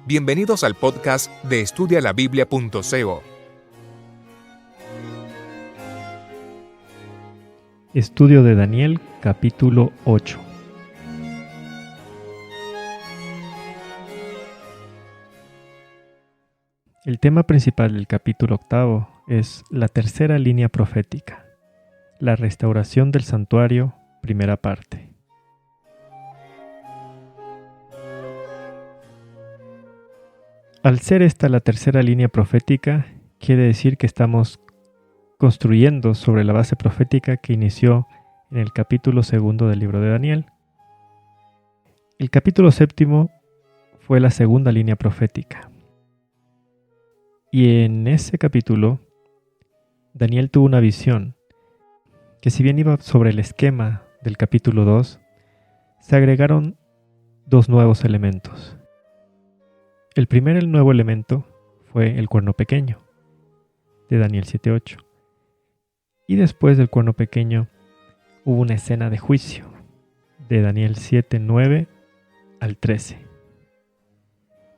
Bienvenidos al podcast de estudialabiblia.co. Estudio de Daniel, capítulo 8. El tema principal del capítulo 8 es la tercera línea profética, la restauración del santuario, primera parte. Al ser esta la tercera línea profética, quiere decir que estamos construyendo sobre la base profética que inició en el capítulo 2 del libro de Daniel. El capítulo 7 fue la segunda línea profética. Y en ese capítulo, Daniel tuvo una visión que, si bien iba sobre el esquema del capítulo 2, se agregaron dos nuevos elementos. El primer nuevo elemento fue el cuerno pequeño, de Daniel 7:8. Y después del cuerno pequeño hubo una escena de juicio, de Daniel 7:9 al 13.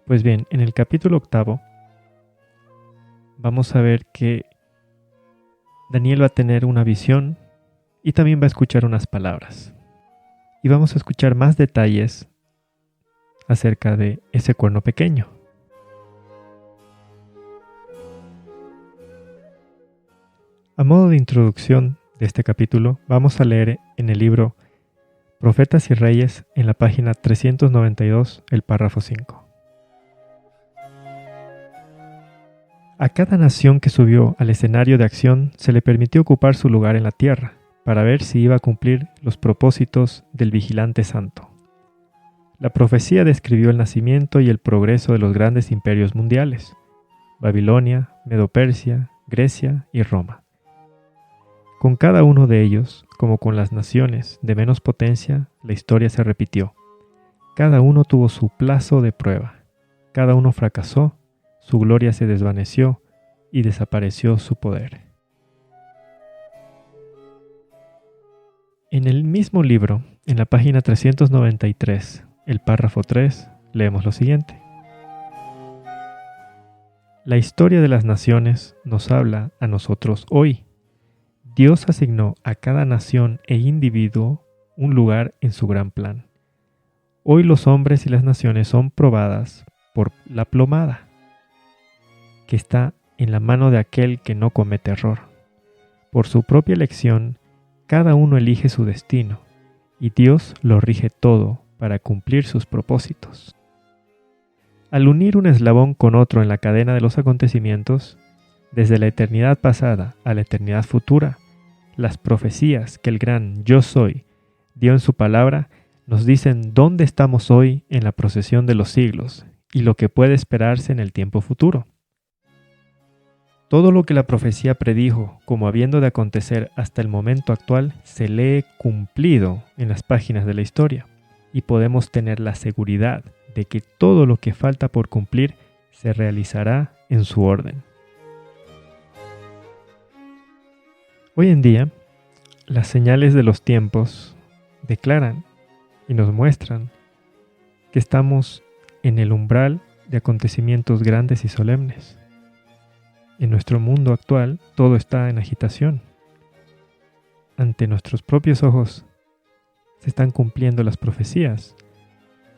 Pues bien, en el capítulo 8 vamos a ver que Daniel va a tener una visión y también va a escuchar unas palabras. Y vamos a escuchar más detalles acerca de ese cuerno pequeño. A modo de introducción de este capítulo, vamos a leer en el libro Profetas y Reyes, en la página 392, el párrafo 5. A cada nación que subió al escenario de acción se le permitió ocupar su lugar en la tierra, para ver si iba a cumplir los propósitos del vigilante santo. La profecía describió el nacimiento y el progreso de los grandes imperios mundiales: Babilonia, Medo-Persia, Grecia y Roma. Con cada uno de ellos, como con las naciones de menos potencia, la historia se repitió. Cada uno tuvo su plazo de prueba. Cada uno fracasó, su gloria se desvaneció y desapareció su poder. En el mismo libro, en la página 393, el párrafo 3, leemos lo siguiente. La historia de las naciones nos habla a nosotros hoy. Dios asignó a cada nación e individuo un lugar en su gran plan. Hoy los hombres y las naciones son probadas por la plomada, que está en la mano de aquel que no comete error. Por su propia elección, cada uno elige su destino, y Dios lo rige todo para cumplir sus propósitos. Al unir un eslabón con otro en la cadena de los acontecimientos, desde la eternidad pasada a la eternidad futura, las profecías que el gran Yo Soy dio en su palabra nos dicen dónde estamos hoy en la procesión de los siglos y lo que puede esperarse en el tiempo futuro. Todo lo que la profecía predijo como habiendo de acontecer hasta el momento actual se lee cumplido en las páginas de la historia, y podemos tener la seguridad de que todo lo que falta por cumplir se realizará en su orden. Hoy en día, las señales de los tiempos declaran y nos muestran que estamos en el umbral de acontecimientos grandes y solemnes. En nuestro mundo actual, todo está en agitación. Ante nuestros propios ojos se están cumpliendo las profecías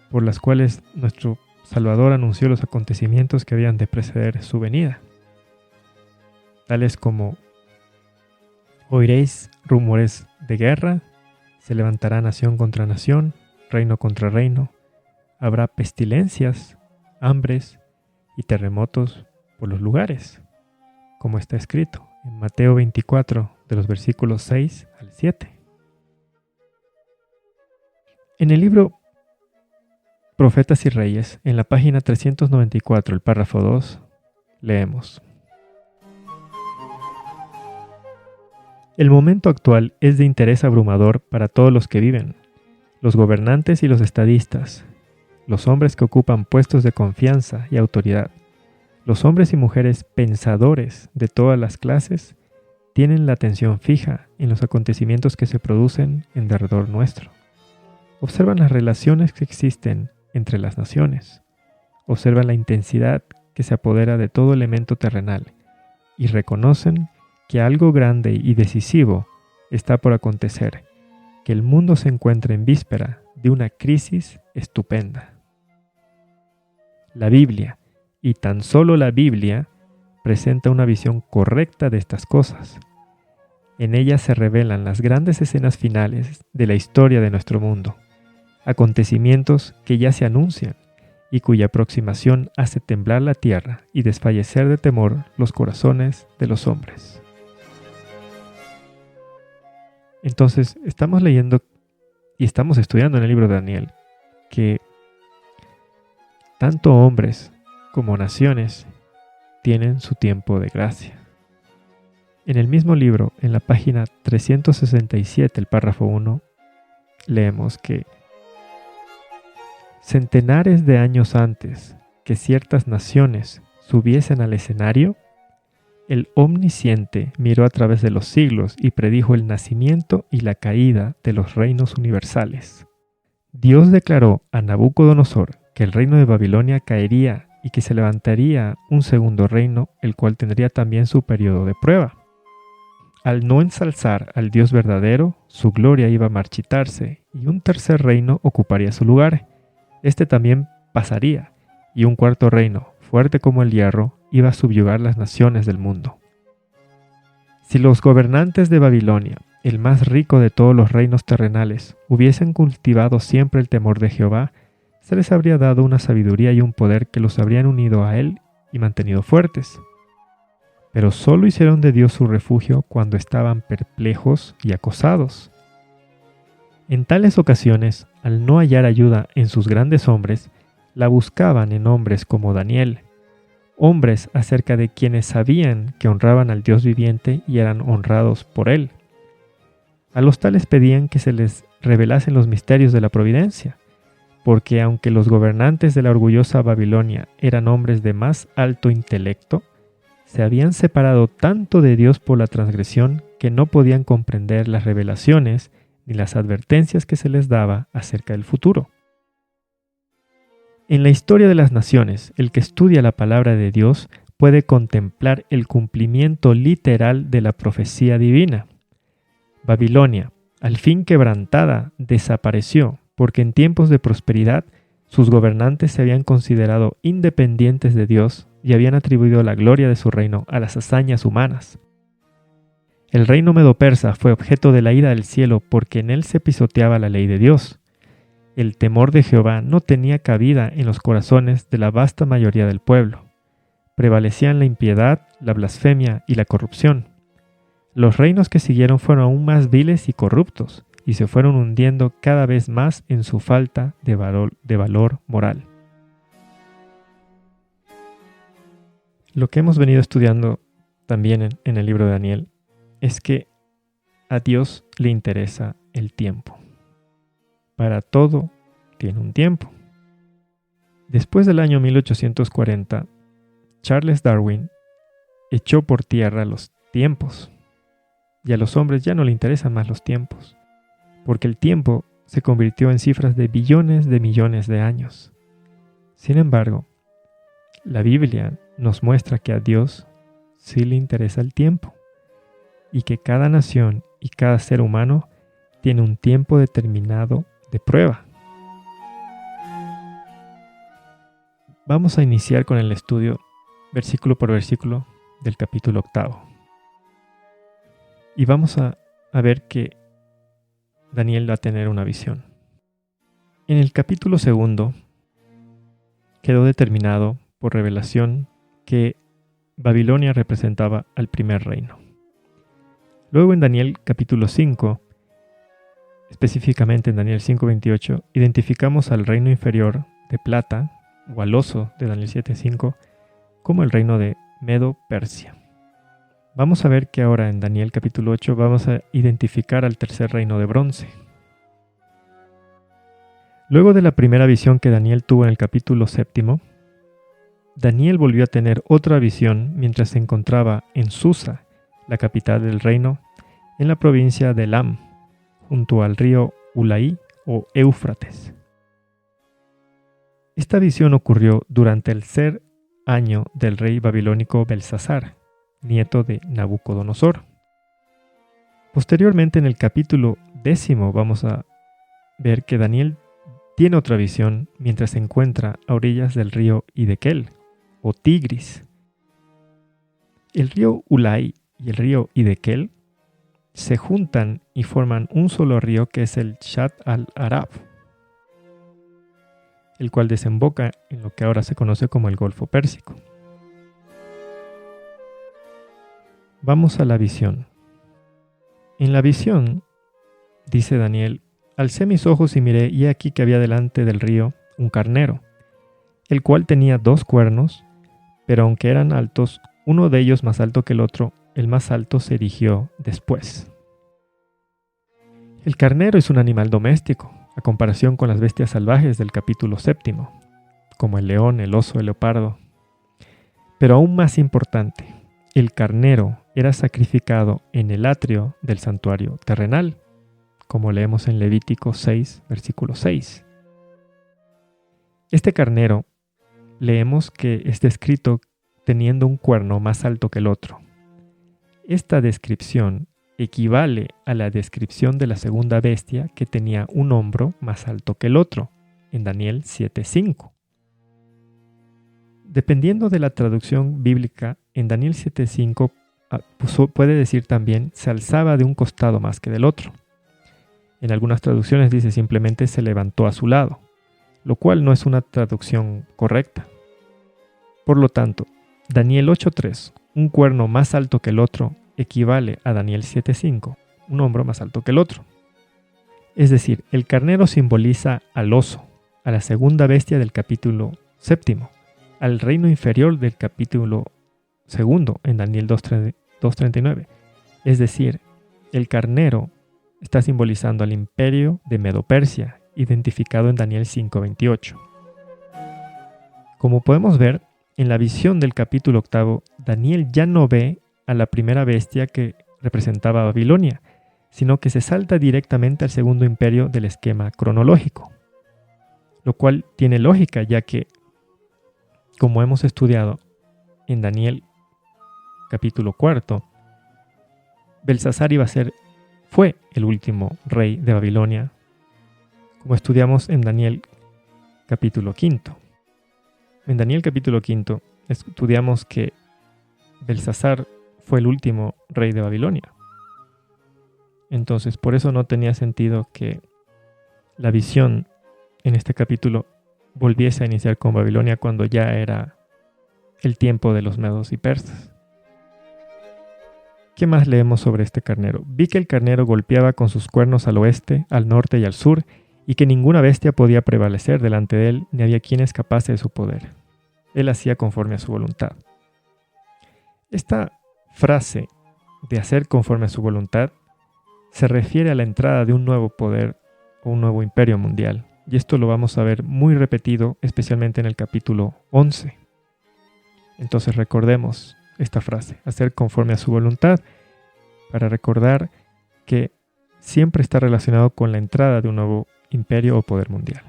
por las cuales nuestro Salvador anunció los acontecimientos que habían de preceder su venida, tales como: oiréis rumores de guerra, se levantará nación contra nación, reino contra reino, habrá pestilencias, hambres y terremotos por los lugares, como está escrito en Mateo 24, de los versículos 6 al 7. En el libro Profetas y Reyes, en la página 394, el párrafo 2, leemos: El momento actual es de interés abrumador para todos los que viven, los gobernantes y los estadistas, los hombres que ocupan puestos de confianza y autoridad, los hombres y mujeres pensadores de todas las clases, tienen la atención fija en los acontecimientos que se producen en derredor nuestro. Observan las relaciones que existen entre las naciones. observan la intensidad que se apodera de todo elemento terrenal y reconocen que algo grande y decisivo está por acontecer, que el mundo se encuentra en víspera de una crisis estupenda. La Biblia, y tan solo la Biblia, presenta una visión correcta de estas cosas. En ella se revelan las grandes escenas finales de la historia de nuestro mundo, acontecimientos que ya se anuncian y cuya aproximación hace temblar la tierra y desfallecer de temor los corazones de los hombres. Entonces, estamos leyendo y estamos estudiando en el libro de Daniel que tanto hombres como naciones tienen su tiempo de gracia. En el mismo libro, en la página 367, el párrafo 1, leemos que centenares de años antes que ciertas naciones subiesen al escenario, el Omnisciente miró a través de los siglos y predijo el nacimiento y la caída de los reinos universales. Dios declaró a Nabucodonosor que el reino de Babilonia caería y que se levantaría un segundo reino, el cual tendría también su periodo de prueba. Al no ensalzar al Dios verdadero, su gloria iba a marchitarse y un tercer reino ocuparía su lugar. Este también pasaría, y un cuarto reino, fuerte como el hierro, iba a subyugar las naciones del mundo. Si los gobernantes de Babilonia, el más rico de todos los reinos terrenales, hubiesen cultivado siempre el temor de Jehová, se les habría dado una sabiduría y un poder que los habrían unido a él y mantenido fuertes. Pero solo hicieron de Dios su refugio cuando estaban perplejos y acosados. En tales ocasiones, al no hallar ayuda en sus grandes hombres, la buscaban en hombres como Daniel, hombres acerca de quienes sabían que honraban al Dios viviente y eran honrados por él. A los tales pedían que se les revelasen los misterios de la providencia, porque aunque los gobernantes de la orgullosa Babilonia eran hombres de más alto intelecto, se habían separado tanto de Dios por la transgresión que no podían comprender las revelaciones ni las advertencias que se les daba acerca del futuro. En la historia de las naciones, el que estudia la palabra de Dios puede contemplar el cumplimiento literal de la profecía divina. Babilonia, al fin quebrantada, desapareció, porque en tiempos de prosperidad sus gobernantes se habían considerado independientes de Dios y habían atribuido la gloria de su reino a las hazañas humanas. El reino medo-persa fue objeto de la ira del cielo porque en él se pisoteaba la ley de Dios. El temor de Jehová no tenía cabida en los corazones de la vasta mayoría del pueblo. Prevalecían la impiedad, la blasfemia y la corrupción. Los reinos que siguieron fueron aún más viles y corruptos, y se fueron hundiendo cada vez más en su falta de valor moral. Lo que hemos venido estudiando también en el libro de Daniel es que a Dios le interesa el tiempo. Para todo tiene un tiempo. Después del año 1840, Charles Darwin echó por tierra los tiempos. Y a los hombres ya no le interesan más los tiempos, porque el tiempo se convirtió en cifras de billones de millones de años. Sin embargo, la Biblia nos muestra que a Dios sí le interesa el tiempo y que cada nación y cada ser humano tiene un tiempo determinado de prueba. Vamos a iniciar con el estudio versículo por versículo del capítulo 8. Y vamos a ver que Daniel va a tener una visión. En el capítulo 2 quedó determinado por revelación que Babilonia representaba al primer reino. Luego en Daniel capítulo 5, específicamente en Daniel 5:28, identificamos al reino inferior de plata, o al oso de Daniel 7:5, como el reino de Medo-Persia. Vamos a ver que ahora en Daniel capítulo 8 vamos a identificar al tercer reino de bronce. Luego de la primera visión que Daniel tuvo en el capítulo 7, Daniel volvió a tener otra visión mientras se encontraba en Susa, la capital del reino, en la provincia de Elam, junto al río Ulaí o Éufrates. Esta visión ocurrió durante el tercer año del rey babilónico Belsasar, nieto de Nabucodonosor. Posteriormente, en el capítulo 10, vamos a ver que Daniel tiene otra visión mientras se encuentra a orillas del río Hiddekel, o Tigris. El río Ulai y el río Hiddekel se juntan y forman un solo río que es el Shatt al-Arab, el cual desemboca en lo que ahora se conoce como el Golfo Pérsico. Vamos a la visión. En la visión, dice Daniel, alcé mis ojos y miré, y he aquí que había delante del río un carnero, el cual tenía 2 cuernos, pero aunque eran altos, uno de ellos más alto que el otro, el más alto se erigió después. El carnero es un animal doméstico, a comparación con las bestias salvajes del capítulo 7, como el león, el oso, el leopardo. Pero aún más importante, el carnero era sacrificado en el atrio del santuario terrenal, como leemos en Levítico 6, versículo 6. Este carnero, leemos que es descrito teniendo un cuerno más alto que el otro. Esta descripción equivale a la descripción de la segunda bestia que tenía un hombro más alto que el otro, en Daniel 7:5. Dependiendo de la traducción bíblica, en Daniel 7:5 puede decir también se alzaba de un costado más que del otro. En algunas traducciones dice simplemente se levantó a su lado, lo cual no es una traducción correcta. Por lo tanto, Daniel 8:3, un cuerno más alto que el otro, equivale a Daniel 7:5, un hombro más alto que el otro. Es decir, el carnero simboliza al oso, a la segunda bestia del capítulo 7, al reino inferior del capítulo 2 en Daniel 2:39. Es decir, el carnero está simbolizando al imperio de Medo-Persia, identificado en Daniel 5:28. Como podemos ver, en la visión del capítulo 8, Daniel ya no ve a la primera bestia que representaba a Babilonia, sino que se salta directamente al segundo imperio del esquema cronológico, lo cual tiene lógica, ya que, como hemos estudiado en Daniel capítulo 4, Belsasar fue el último rey de Babilonia, como estudiamos en Daniel capítulo 5. En Daniel capítulo 5 estudiamos que Belsasar fue el último rey de Babilonia. Entonces, por eso no tenía sentido que la visión en este capítulo volviese a iniciar con Babilonia cuando ya era el tiempo de los medos y persas. ¿Qué más leemos sobre este carnero? Vi que el carnero golpeaba con sus cuernos al oeste, al norte y al sur, y que ninguna bestia podía prevalecer delante de él, ni había quien escapase de su poder. Él hacía conforme a su voluntad. Esta frase de hacer conforme a su voluntad se refiere a la entrada de un nuevo poder o un nuevo imperio mundial. Y esto lo vamos a ver muy repetido, especialmente en el capítulo 11. Entonces recordemos esta frase, hacer conforme a su voluntad, para recordar que siempre está relacionado con la entrada de un nuevo imperio o poder mundial.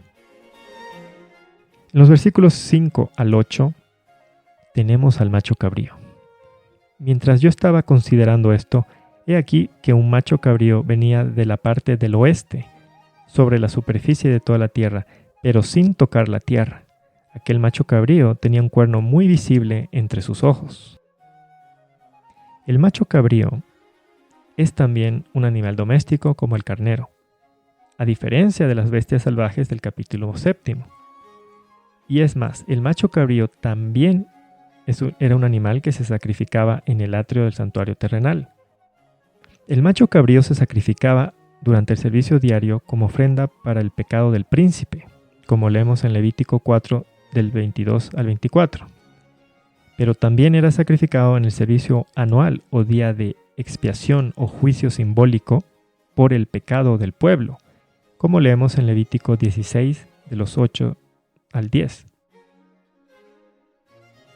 En los versículos 5 al 8 tenemos al macho cabrío. Mientras yo estaba considerando esto, he aquí que un macho cabrío venía de la parte del oeste, sobre la superficie de toda la tierra, pero sin tocar la tierra. Aquel macho cabrío tenía un cuerno muy visible entre sus ojos. El macho cabrío es también un animal doméstico como el carnero, a diferencia de las bestias salvajes del capítulo 7. Y es más, el macho cabrío también era un animal que se sacrificaba en el atrio del santuario terrenal. El macho cabrío se sacrificaba durante el servicio diario como ofrenda para el pecado del príncipe, como leemos en Levítico 4 del 22 al 24. Pero también era sacrificado en el servicio anual o día de expiación o juicio simbólico por el pecado del pueblo, como leemos en Levítico 16 de los 8 al 10.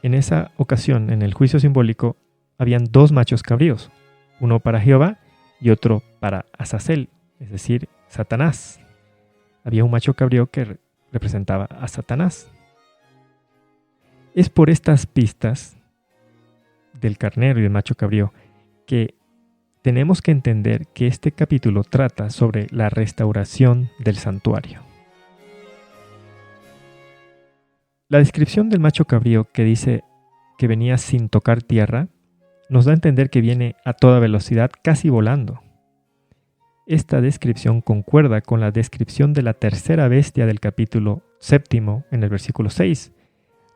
En esa ocasión, en el juicio simbólico, habían 2 machos cabríos, uno para Jehová y otro para Azazel, es decir, Satanás. Había un macho cabrío que representaba a Satanás, Es por estas pistas del carnero y del macho cabrío que tenemos que entender que este capítulo trata sobre la restauración del santuario. La descripción del macho cabrío, que dice que venía sin tocar tierra, nos da a entender que viene a toda velocidad, casi volando. Esta descripción concuerda con la descripción de la tercera bestia del capítulo 7, en el versículo 6,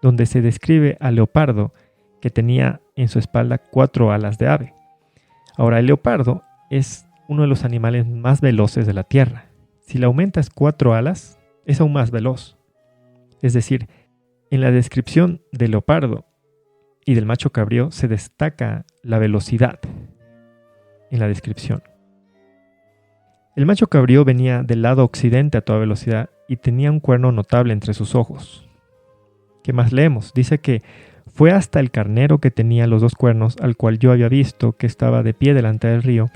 donde se describe al leopardo que tenía en su espalda 4 alas de ave. Ahora, el leopardo es uno de los animales más veloces de la tierra. Si le aumentas 4 alas, es aún más veloz. Es decir, en la descripción del leopardo y del macho cabrío se destaca la velocidad en la descripción. El macho cabrío venía del lado occidente a toda velocidad y tenía un cuerno notable entre sus ojos. ¿Qué más leemos? Dice que fue hasta el carnero que tenía los 2 cuernos, al cual yo había visto que estaba de pie delante del río,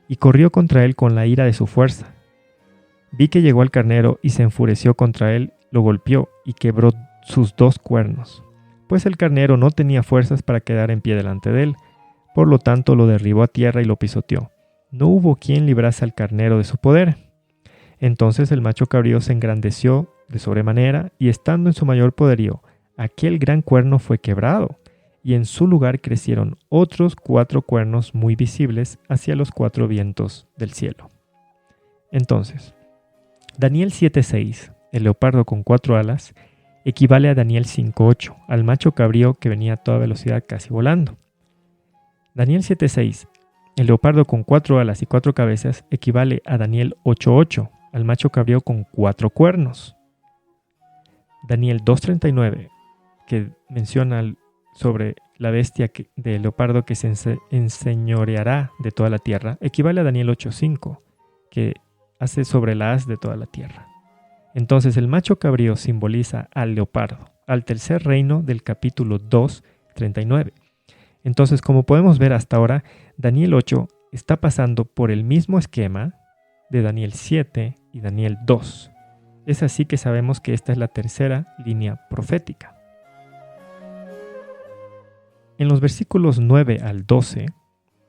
y corrió contra él con la ira de su fuerza. Vi que llegó al carnero y se enfureció contra él, lo golpeó y quebró sus 2 cuernos, pues el carnero no tenía fuerzas para quedar en pie delante de él, por lo tanto lo derribó a tierra y lo pisoteó. No hubo quien librase al carnero de su poder. Entonces el macho cabrío se engrandeció de sobremanera, y estando en su mayor poderío, aquel gran cuerno fue quebrado, y en su lugar crecieron otros 4 cuernos muy visibles hacia los 4 vientos del cielo. Entonces, Daniel 7:6, el leopardo con 4 alas, equivale a Daniel 5:8, al macho cabrío que venía a toda velocidad casi volando. Daniel 7:6, el leopardo con 4 alas y 4 cabezas, equivale a Daniel 8:8, al macho cabrío con 4 cuernos. Daniel 2:39, que menciona sobre la bestia del leopardo que se enseñoreará de toda la tierra, equivale a Daniel 8:5, que hace sobre la haz de toda la tierra. Entonces el macho cabrío simboliza al leopardo, al tercer reino del capítulo 2:39. Entonces, como podemos ver hasta ahora, Daniel 8 está pasando por el mismo esquema de Daniel 7 y Daniel 2. Es así que sabemos que esta es la tercera línea profética. En los versículos 9 al 12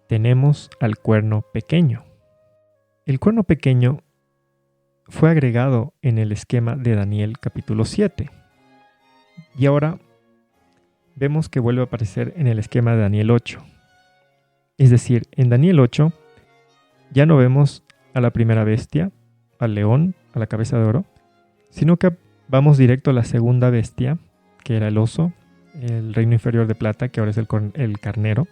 tenemos al cuerno pequeño. El cuerno pequeño fue agregado en el esquema de Daniel capítulo 7. Y ahora vemos que vuelve a aparecer en el esquema de Daniel 8. Es decir, en Daniel 8 ya no vemos a la primera bestia, al león, a la cabeza de oro, sino que vamos directo a la segunda bestia, que era el oso, el reino inferior de plata, que ahora es el carnero.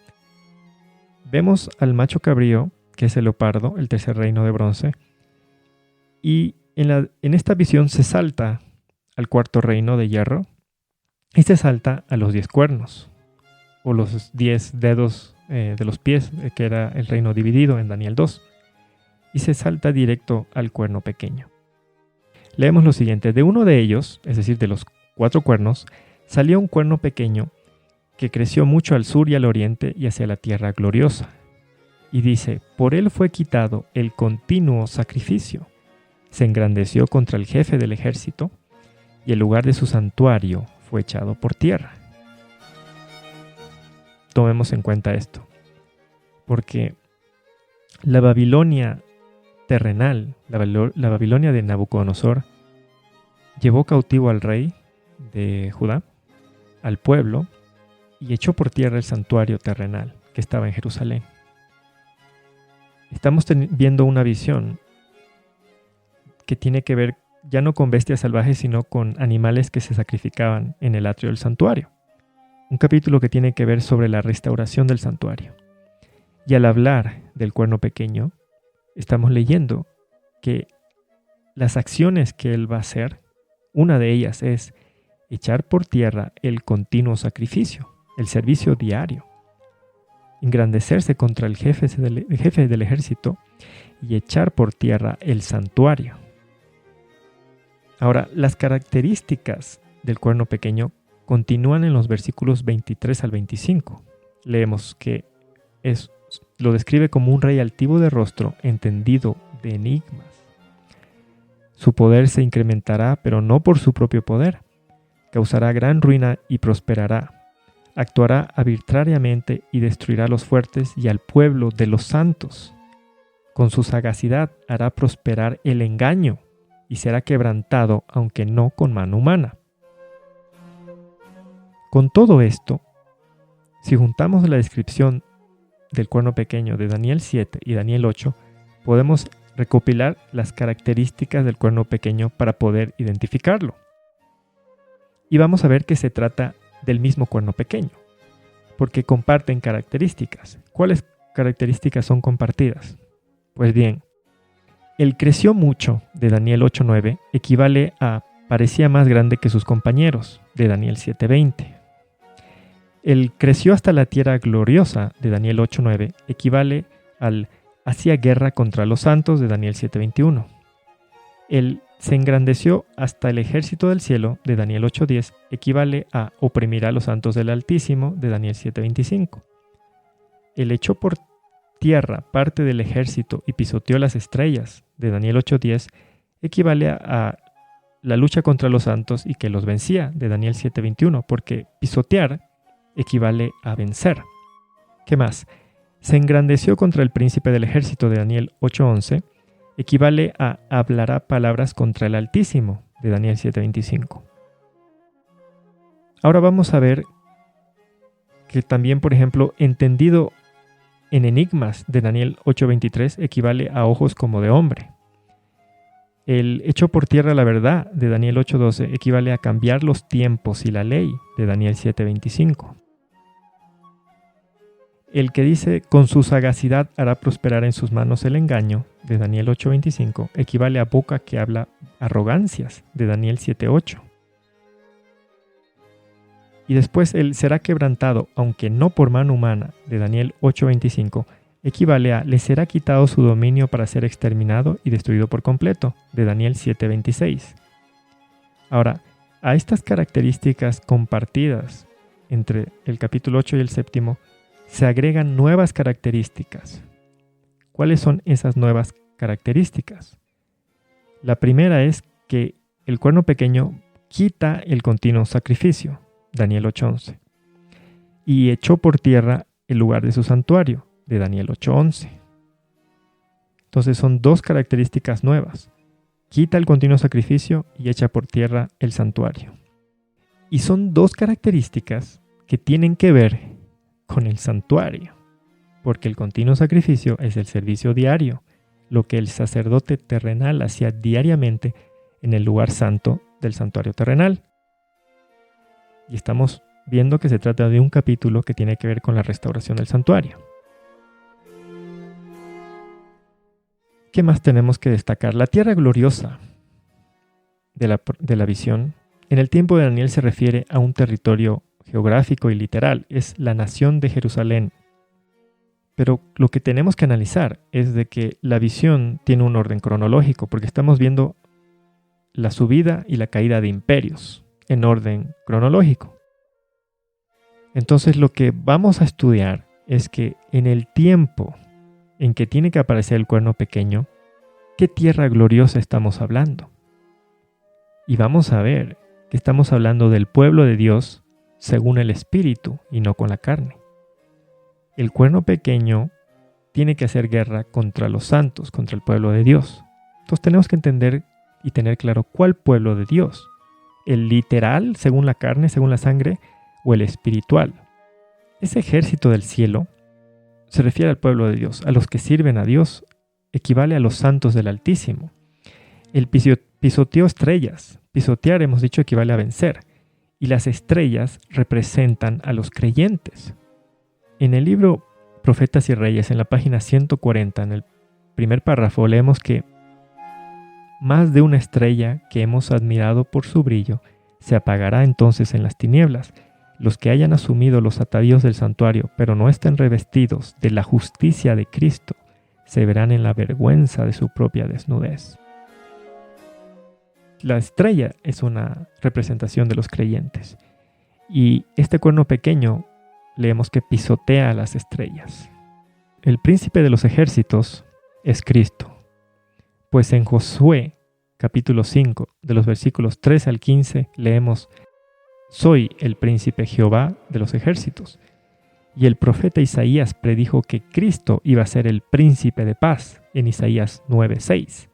Vemos al macho cabrío, que es el leopardo, el tercer reino de bronce, y en esta visión se salta al cuarto reino de hierro y se salta a los 10 cuernos, o los 10 dedos de los pies, que era el reino dividido en Daniel 2, y se salta directo al cuerno pequeño. Leemos lo siguiente: de uno de ellos, es decir, de los 4 cuernos, salió un cuerno pequeño que creció mucho al sur y al oriente y hacia la tierra gloriosa. Y dice: por él fue quitado el continuo sacrificio. Se engrandeció contra el jefe del ejército, y el lugar de su santuario fue echado por tierra. Tomemos en cuenta esto, porque la Babilonia terrenal, la Babilonia de Nabucodonosor, llevó cautivo al rey de Judá, al pueblo, y echó por tierra el santuario terrenal que estaba en Jerusalén. Estamos viendo una visión que tiene que ver ya no con bestias salvajes, sino con animales que se sacrificaban en el atrio del santuario. Un capítulo que tiene que ver sobre la restauración del santuario. Y al hablar del cuerno pequeño, estamos leyendo que las acciones que él va a hacer, una de ellas es echar por tierra el continuo sacrificio, el servicio diario, engrandecerse contra el jefe del ejército y echar por tierra el santuario. Ahora, las características del cuerno pequeño continúan en los versículos 23 al 25. Leemos que lo describe como un rey altivo de rostro, entendido de enigmas. Su poder se incrementará, pero no por su propio poder. causará gran ruina y prosperará. Actuará arbitrariamente y destruirá a los fuertes y al pueblo de los santos. Con su sagacidad hará prosperar el engaño y será quebrantado, aunque no con mano humana. Con todo esto, si juntamos la descripción del cuerno pequeño de Daniel 7 y Daniel 8, podemos recopilar las características del cuerno pequeño para poder identificarlo. Y vamos a ver que se trata del mismo cuerno pequeño, porque comparten características. ¿Cuáles características son compartidas? Pues bien, el creció mucho de Daniel 8:9 equivale a parecía más grande que sus compañeros de Daniel 7:20. El creció hasta la tierra gloriosa de Daniel 8:9 equivale al hacía guerra contra los santos de Daniel 7:21. El se engrandeció hasta el ejército del cielo de Daniel 8:10 equivale a oprimirá a los santos del Altísimo de Daniel 7:25. El echó por tierra parte del ejército y pisoteó las estrellas de Daniel 8:10 equivale a la lucha contra los santos y que los vencía de Daniel 7:21, porque pisotear equivale a vencer. ¿Qué más? Se engrandeció contra el príncipe del ejército de Daniel 8:11 equivale a hablará palabras contra el Altísimo de Daniel 7:25. Ahora vamos a ver que también, por ejemplo, entendido en enigmas de Daniel 8:23 equivale a ojos como de hombre. El echó por tierra la verdad de Daniel 8:12 equivale a cambiar los tiempos y la ley de Daniel 7:25. El que dice con su sagacidad hará prosperar en sus manos el engaño de Daniel 8:25 equivale a boca que habla arrogancias de Daniel 7:8. Y después el será quebrantado, aunque no por mano humana, de Daniel 8:25, equivale a le será quitado su dominio para ser exterminado y destruido por completo, de Daniel 7:26. Ahora, a estas características compartidas entre el capítulo 8 y el séptimo, se agregan nuevas características. ¿Cuáles son esas nuevas características? La primera es que el cuerno pequeño quita el continuo sacrificio, Daniel 8:11, y echó por tierra el lugar de su santuario, de Daniel 8:11. Entonces son dos características nuevas. Quita el continuo sacrificio y echa por tierra el santuario. Y son dos características que tienen que ver con el santuario, porque el continuo sacrificio es el servicio diario, lo que el sacerdote terrenal hacía diariamente en el lugar santo del santuario terrenal. Y estamos viendo que se trata de un capítulo que tiene que ver con la restauración del santuario. ¿Qué más tenemos que destacar? La tierra gloriosa de la visión, en el tiempo de Daniel se refiere a un territorio geográfico y literal, es la nación de Jerusalén. Pero lo que tenemos que analizar es de que la visión tiene un orden cronológico, porque estamos viendo la subida y la caída de imperios en orden cronológico. Entonces lo que vamos a estudiar es que en el tiempo en que tiene que aparecer el cuerno pequeño, ¿qué tierra gloriosa estamos hablando? Y vamos a ver que estamos hablando del pueblo de Dios según el Espíritu y no con la carne. El cuerno pequeño tiene que hacer guerra contra los santos, contra el pueblo de Dios. Entonces tenemos que entender y tener claro cuál pueblo de Dios. ¿El literal, según la carne, según la sangre, o el espiritual? Ese ejército del cielo se refiere al pueblo de Dios, a los que sirven a Dios, equivale a los santos del Altísimo. El pisoteo estrellas, pisotear hemos dicho equivale a vencer, y las estrellas representan a los creyentes. En el libro Profetas y Reyes, en la página 140, en el primer párrafo, leemos que más de una estrella que hemos admirado por su brillo se apagará entonces en las tinieblas. Los que hayan asumido los atavíos del santuario, pero no estén revestidos de la justicia de Cristo, se verán en la vergüenza de su propia desnudez. La estrella es una representación de los creyentes. Y este cuerno pequeño leemos que pisotea a las estrellas. El príncipe de los ejércitos es Cristo. Pues en Josué, capítulo 5, de los versículos 3 al 15, leemos: soy el príncipe Jehová de los ejércitos. Y el profeta Isaías predijo que Cristo iba a ser el príncipe de paz en Isaías 9:6.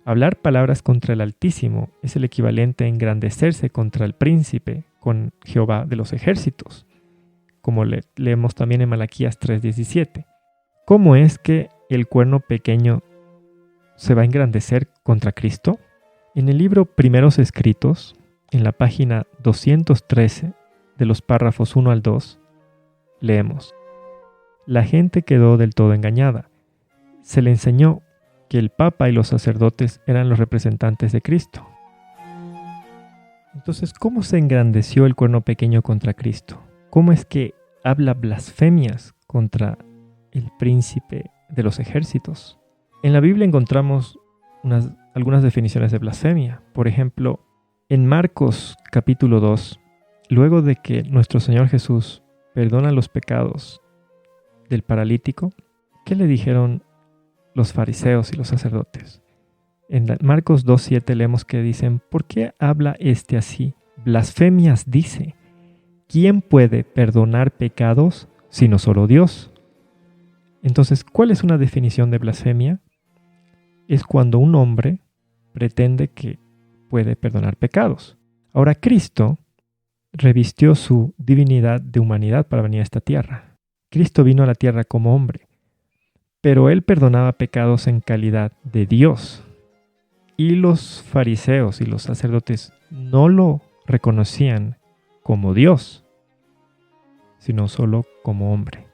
Hablar palabras contra el Altísimo es el equivalente a engrandecerse contra el príncipe, con Jehová de los ejércitos, como leemos también en Malaquías 3:17. ¿Cómo es que el cuerno pequeño se va a engrandecer contra Cristo? En el libro Primeros Escritos, en la página 213, de los párrafos 1 al 2, leemos: la gente quedó del todo engañada. Se le enseñó que el Papa y los sacerdotes eran los representantes de Cristo. Entonces, ¿cómo se engrandeció el cuerno pequeño contra Cristo? ¿Cómo es que habla blasfemias contra el príncipe de los ejércitos? En la Biblia encontramos algunas definiciones de blasfemia. Por ejemplo, en Marcos capítulo 2, luego de que nuestro Señor Jesús perdona los pecados del paralítico, ¿qué le dijeron los fariseos y los sacerdotes? En Marcos 2:7 leemos que dicen: ¿por qué habla este así? Blasfemias dice. ¿Quién puede perdonar pecados sino solo Dios? Entonces, ¿cuál es una definición de blasfemia? Es cuando un hombre pretende que puede perdonar pecados. Ahora, Cristo revistió su divinidad de humanidad para venir a esta tierra. Cristo vino a la tierra como hombre, pero Él perdonaba pecados en calidad de Dios. Y los fariseos y los sacerdotes no lo reconocían como Dios, sino solo como hombre.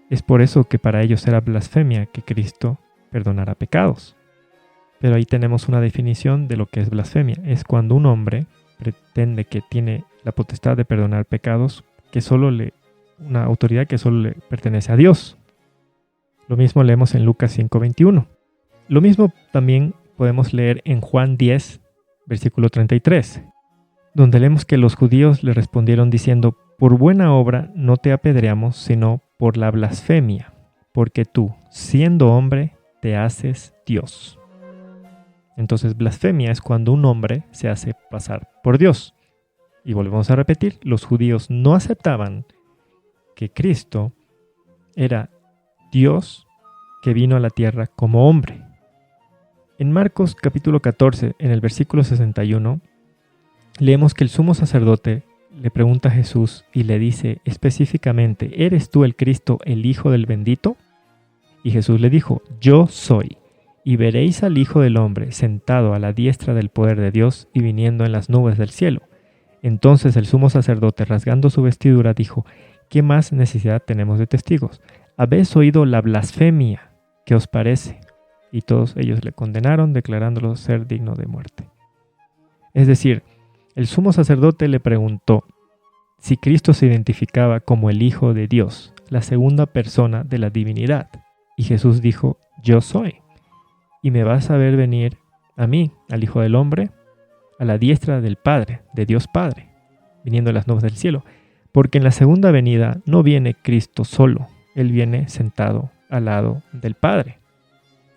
Es por eso que para ellos era blasfemia que Cristo perdonara pecados. Pero ahí tenemos una definición de lo que es blasfemia. Es cuando un hombre pretende que tiene la potestad de perdonar pecados, una autoridad que solo le pertenece a Dios. Lo mismo leemos en Lucas 5:21. Lo mismo también podemos leer en Juan 10, versículo 33, donde leemos que los judíos le respondieron diciendo: por buena obra no te apedreamos, sino por la blasfemia, porque tú, siendo hombre, te haces Dios. Entonces, blasfemia es cuando un hombre se hace pasar por Dios. Y volvemos a repetir, los judíos no aceptaban que Cristo era Dios que vino a la tierra como hombre. En Marcos capítulo 14, en el versículo 61, leemos que el sumo sacerdote le pregunta a Jesús y le dice específicamente: ¿eres tú el Cristo, el Hijo del bendito? Y Jesús le dijo: yo soy. Y veréis al Hijo del Hombre sentado a la diestra del poder de Dios y viniendo en las nubes del cielo. Entonces el sumo sacerdote, rasgando su vestidura, dijo: ¿qué más necesidad tenemos de testigos? ¿Habéis oído la blasfemia? ¿Qué os parece? Y todos ellos le condenaron, declarándolo ser digno de muerte. Es decir, el sumo sacerdote le preguntó si Cristo se identificaba como el Hijo de Dios, la segunda persona de la divinidad. Y Jesús dijo: yo soy. Y me vas a ver venir a mí, al Hijo del Hombre, a la diestra del Padre, de Dios Padre, viniendo en las nubes del cielo. Porque en la segunda venida no viene Cristo solo, Él viene sentado al lado del Padre.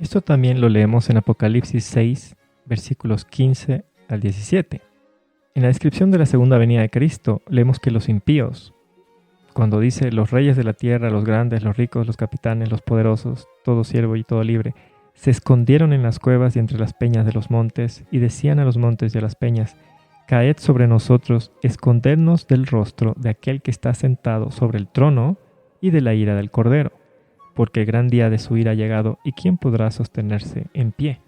Esto también lo leemos en Apocalipsis 6, versículos 15 al 17. En la descripción de la segunda venida de Cristo, leemos que los impíos, cuando dice los reyes de la tierra, los grandes, los ricos, los capitanes, los poderosos, todo siervo y todo libre, se escondieron en las cuevas y entre las peñas de los montes, y decían a los montes y a las peñas: caed sobre nosotros, escondernos del rostro de aquel que está sentado sobre el trono y de la ira del Cordero, porque el gran día de su ira ha llegado, y ¿quién podrá sostenerse en pie?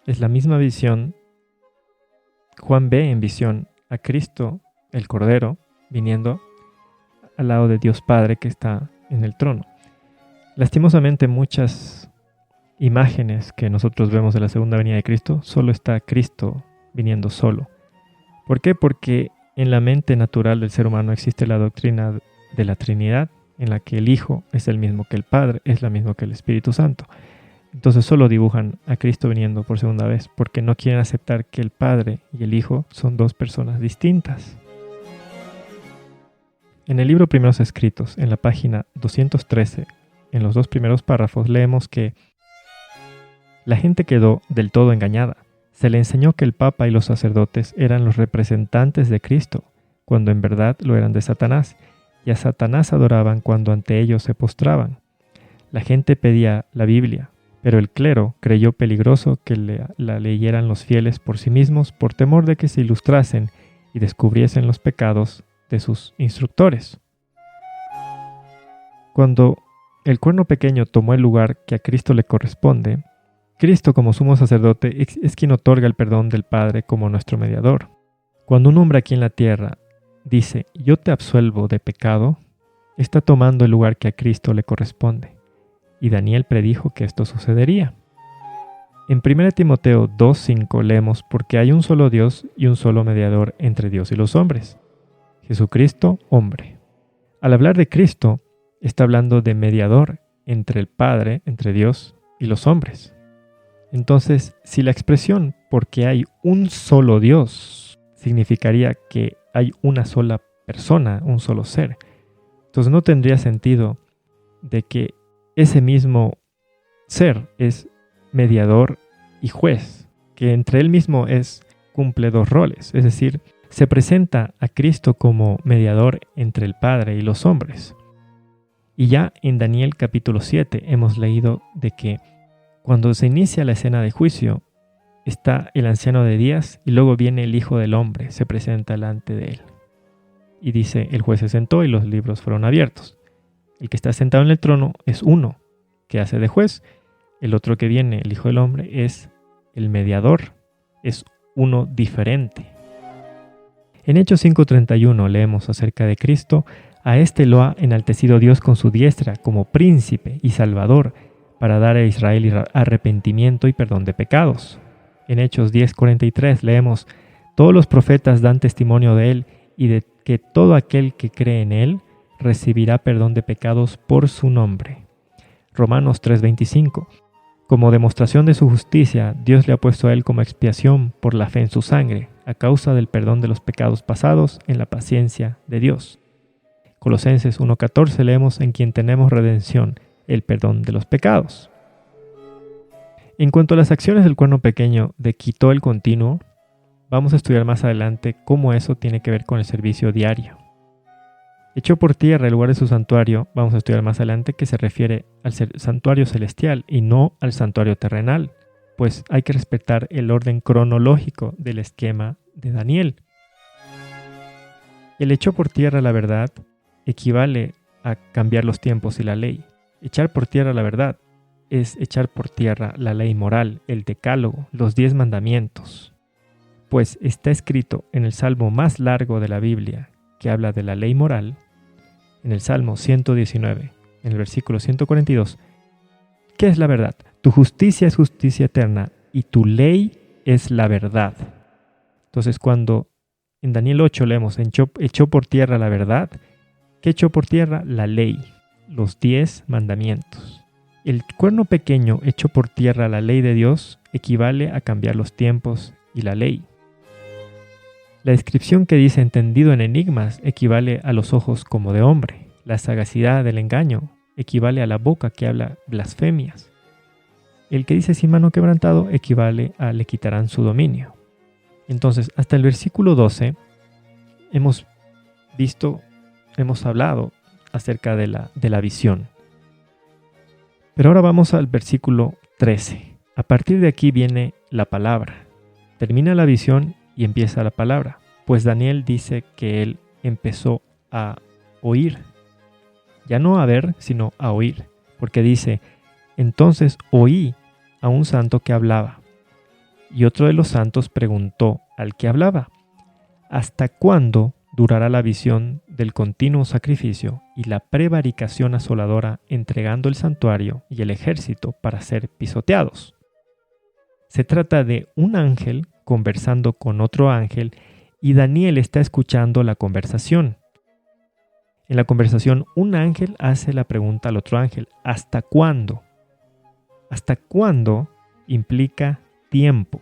Es la misma visión. Juan ve en visión a Cristo, el Cordero, viniendo al lado de Dios Padre que está en el trono. Lastimosamente, muchas imágenes que nosotros vemos de la segunda venida de Cristo, solo está Cristo viniendo solo. ¿Por qué? Porque en la mente natural del ser humano existe la doctrina de la Trinidad, en la que el Hijo es el mismo que el Padre, es lo mismo que el Espíritu Santo. Entonces solo dibujan a Cristo viniendo por segunda vez, porque no quieren aceptar que el Padre y el Hijo son dos personas distintas. En el libro Primeros Escritos, en la página 213, en los 2 primeros párrafos, leemos que la gente quedó del todo engañada. Se le enseñó que el Papa y los sacerdotes eran los representantes de Cristo, cuando en verdad lo eran de Satanás, y a Satanás adoraban cuando ante ellos se postraban. La gente pedía la Biblia, pero el clero creyó peligroso que la leyeran los fieles por sí mismos por temor de que se ilustrasen y descubriesen los pecados de sus instructores. Cuando el cuerno pequeño tomó el lugar que a Cristo le corresponde, Cristo como sumo sacerdote es quien otorga el perdón del Padre como nuestro mediador. Cuando un hombre aquí en la tierra dice, yo te absuelvo de pecado, está tomando el lugar que a Cristo le corresponde. Y Daniel predijo que esto sucedería. En 1 Timoteo 2:5 leemos, porque hay un solo Dios y un solo mediador entre Dios y los hombres, Jesucristo, hombre. Al hablar de Cristo, está hablando de mediador entre el Padre, entre Dios y los hombres. Entonces, si la expresión porque hay un solo Dios significaría que hay una sola persona, un solo ser, entonces no tendría sentido de que ese mismo ser es mediador y juez, que entre él mismo cumple dos roles, es decir, se presenta a Cristo como mediador entre el Padre y los hombres. Y ya en Daniel capítulo 7 hemos leído de que cuando se inicia la escena de juicio, está el anciano de días y luego viene el Hijo del Hombre, se presenta delante de él. Y dice, el juez se sentó y los libros fueron abiertos. El que está sentado en el trono es uno que hace de juez. El otro que viene, el Hijo del Hombre, es el mediador, es uno diferente. En Hechos 5:31 leemos acerca de Cristo, a este lo ha enaltecido Dios con su diestra como príncipe y salvador, para dar a Israel arrepentimiento y perdón de pecados. En Hechos 10:43 leemos, todos los profetas dan testimonio de él y de que todo aquel que cree en él recibirá perdón de pecados por su nombre. Romanos 3:25, como demostración de su justicia, Dios le ha puesto a él como expiación por la fe en su sangre, a causa del perdón de los pecados pasados en la paciencia de Dios. Colosenses 1:14 leemos, en quien tenemos redención, el perdón de los pecados. En cuanto a las acciones del cuerno pequeño de quitó el continuo, vamos a estudiar más adelante cómo eso tiene que ver con el servicio diario. Echó por tierra el lugar de su santuario, vamos a estudiar más adelante que se refiere al santuario celestial y no al santuario terrenal, pues hay que respetar el orden cronológico del esquema de Daniel. El echó por tierra la verdad equivale a cambiar los tiempos y la ley. Echar por tierra la verdad es echar por tierra la ley moral, el decálogo, los 10 mandamientos. Pues está escrito en el salmo más largo de la Biblia, que habla de la ley moral, en el Salmo 119, en el versículo 142, ¿qué es la verdad? Tu justicia es justicia eterna y tu ley es la verdad. Entonces cuando en Daniel 8 leemos, echó por tierra la verdad, ¿qué echó por tierra? La ley, los 10 mandamientos. El cuerno pequeño echó por tierra la ley de Dios equivale a cambiar los tiempos y la ley. La descripción que dice entendido en enigmas equivale a los ojos como de hombre. La sagacidad del engaño equivale a la boca que habla blasfemias. El que dice sin mano quebrantado equivale a le quitarán su dominio. Entonces, hasta el versículo 12 hemos hablado acerca de la visión. Pero ahora vamos al versículo 13. A partir de aquí viene la palabra. Termina la visión y empieza la palabra, pues Daniel dice que él empezó a oír, ya no a ver, sino a oír, porque dice, entonces oí a un santo que hablaba, y otro de los santos preguntó al que hablaba, ¿hasta cuándo durará la visión del continuo sacrificio y la prevaricación asoladora entregando el santuario y el ejército para ser pisoteados? Se trata de un ángel conversando con otro ángel y Daniel está escuchando la conversación. En la conversación, un ángel hace la pregunta al otro ángel, ¿hasta cuándo? ¿Hasta cuándo? Implica tiempo.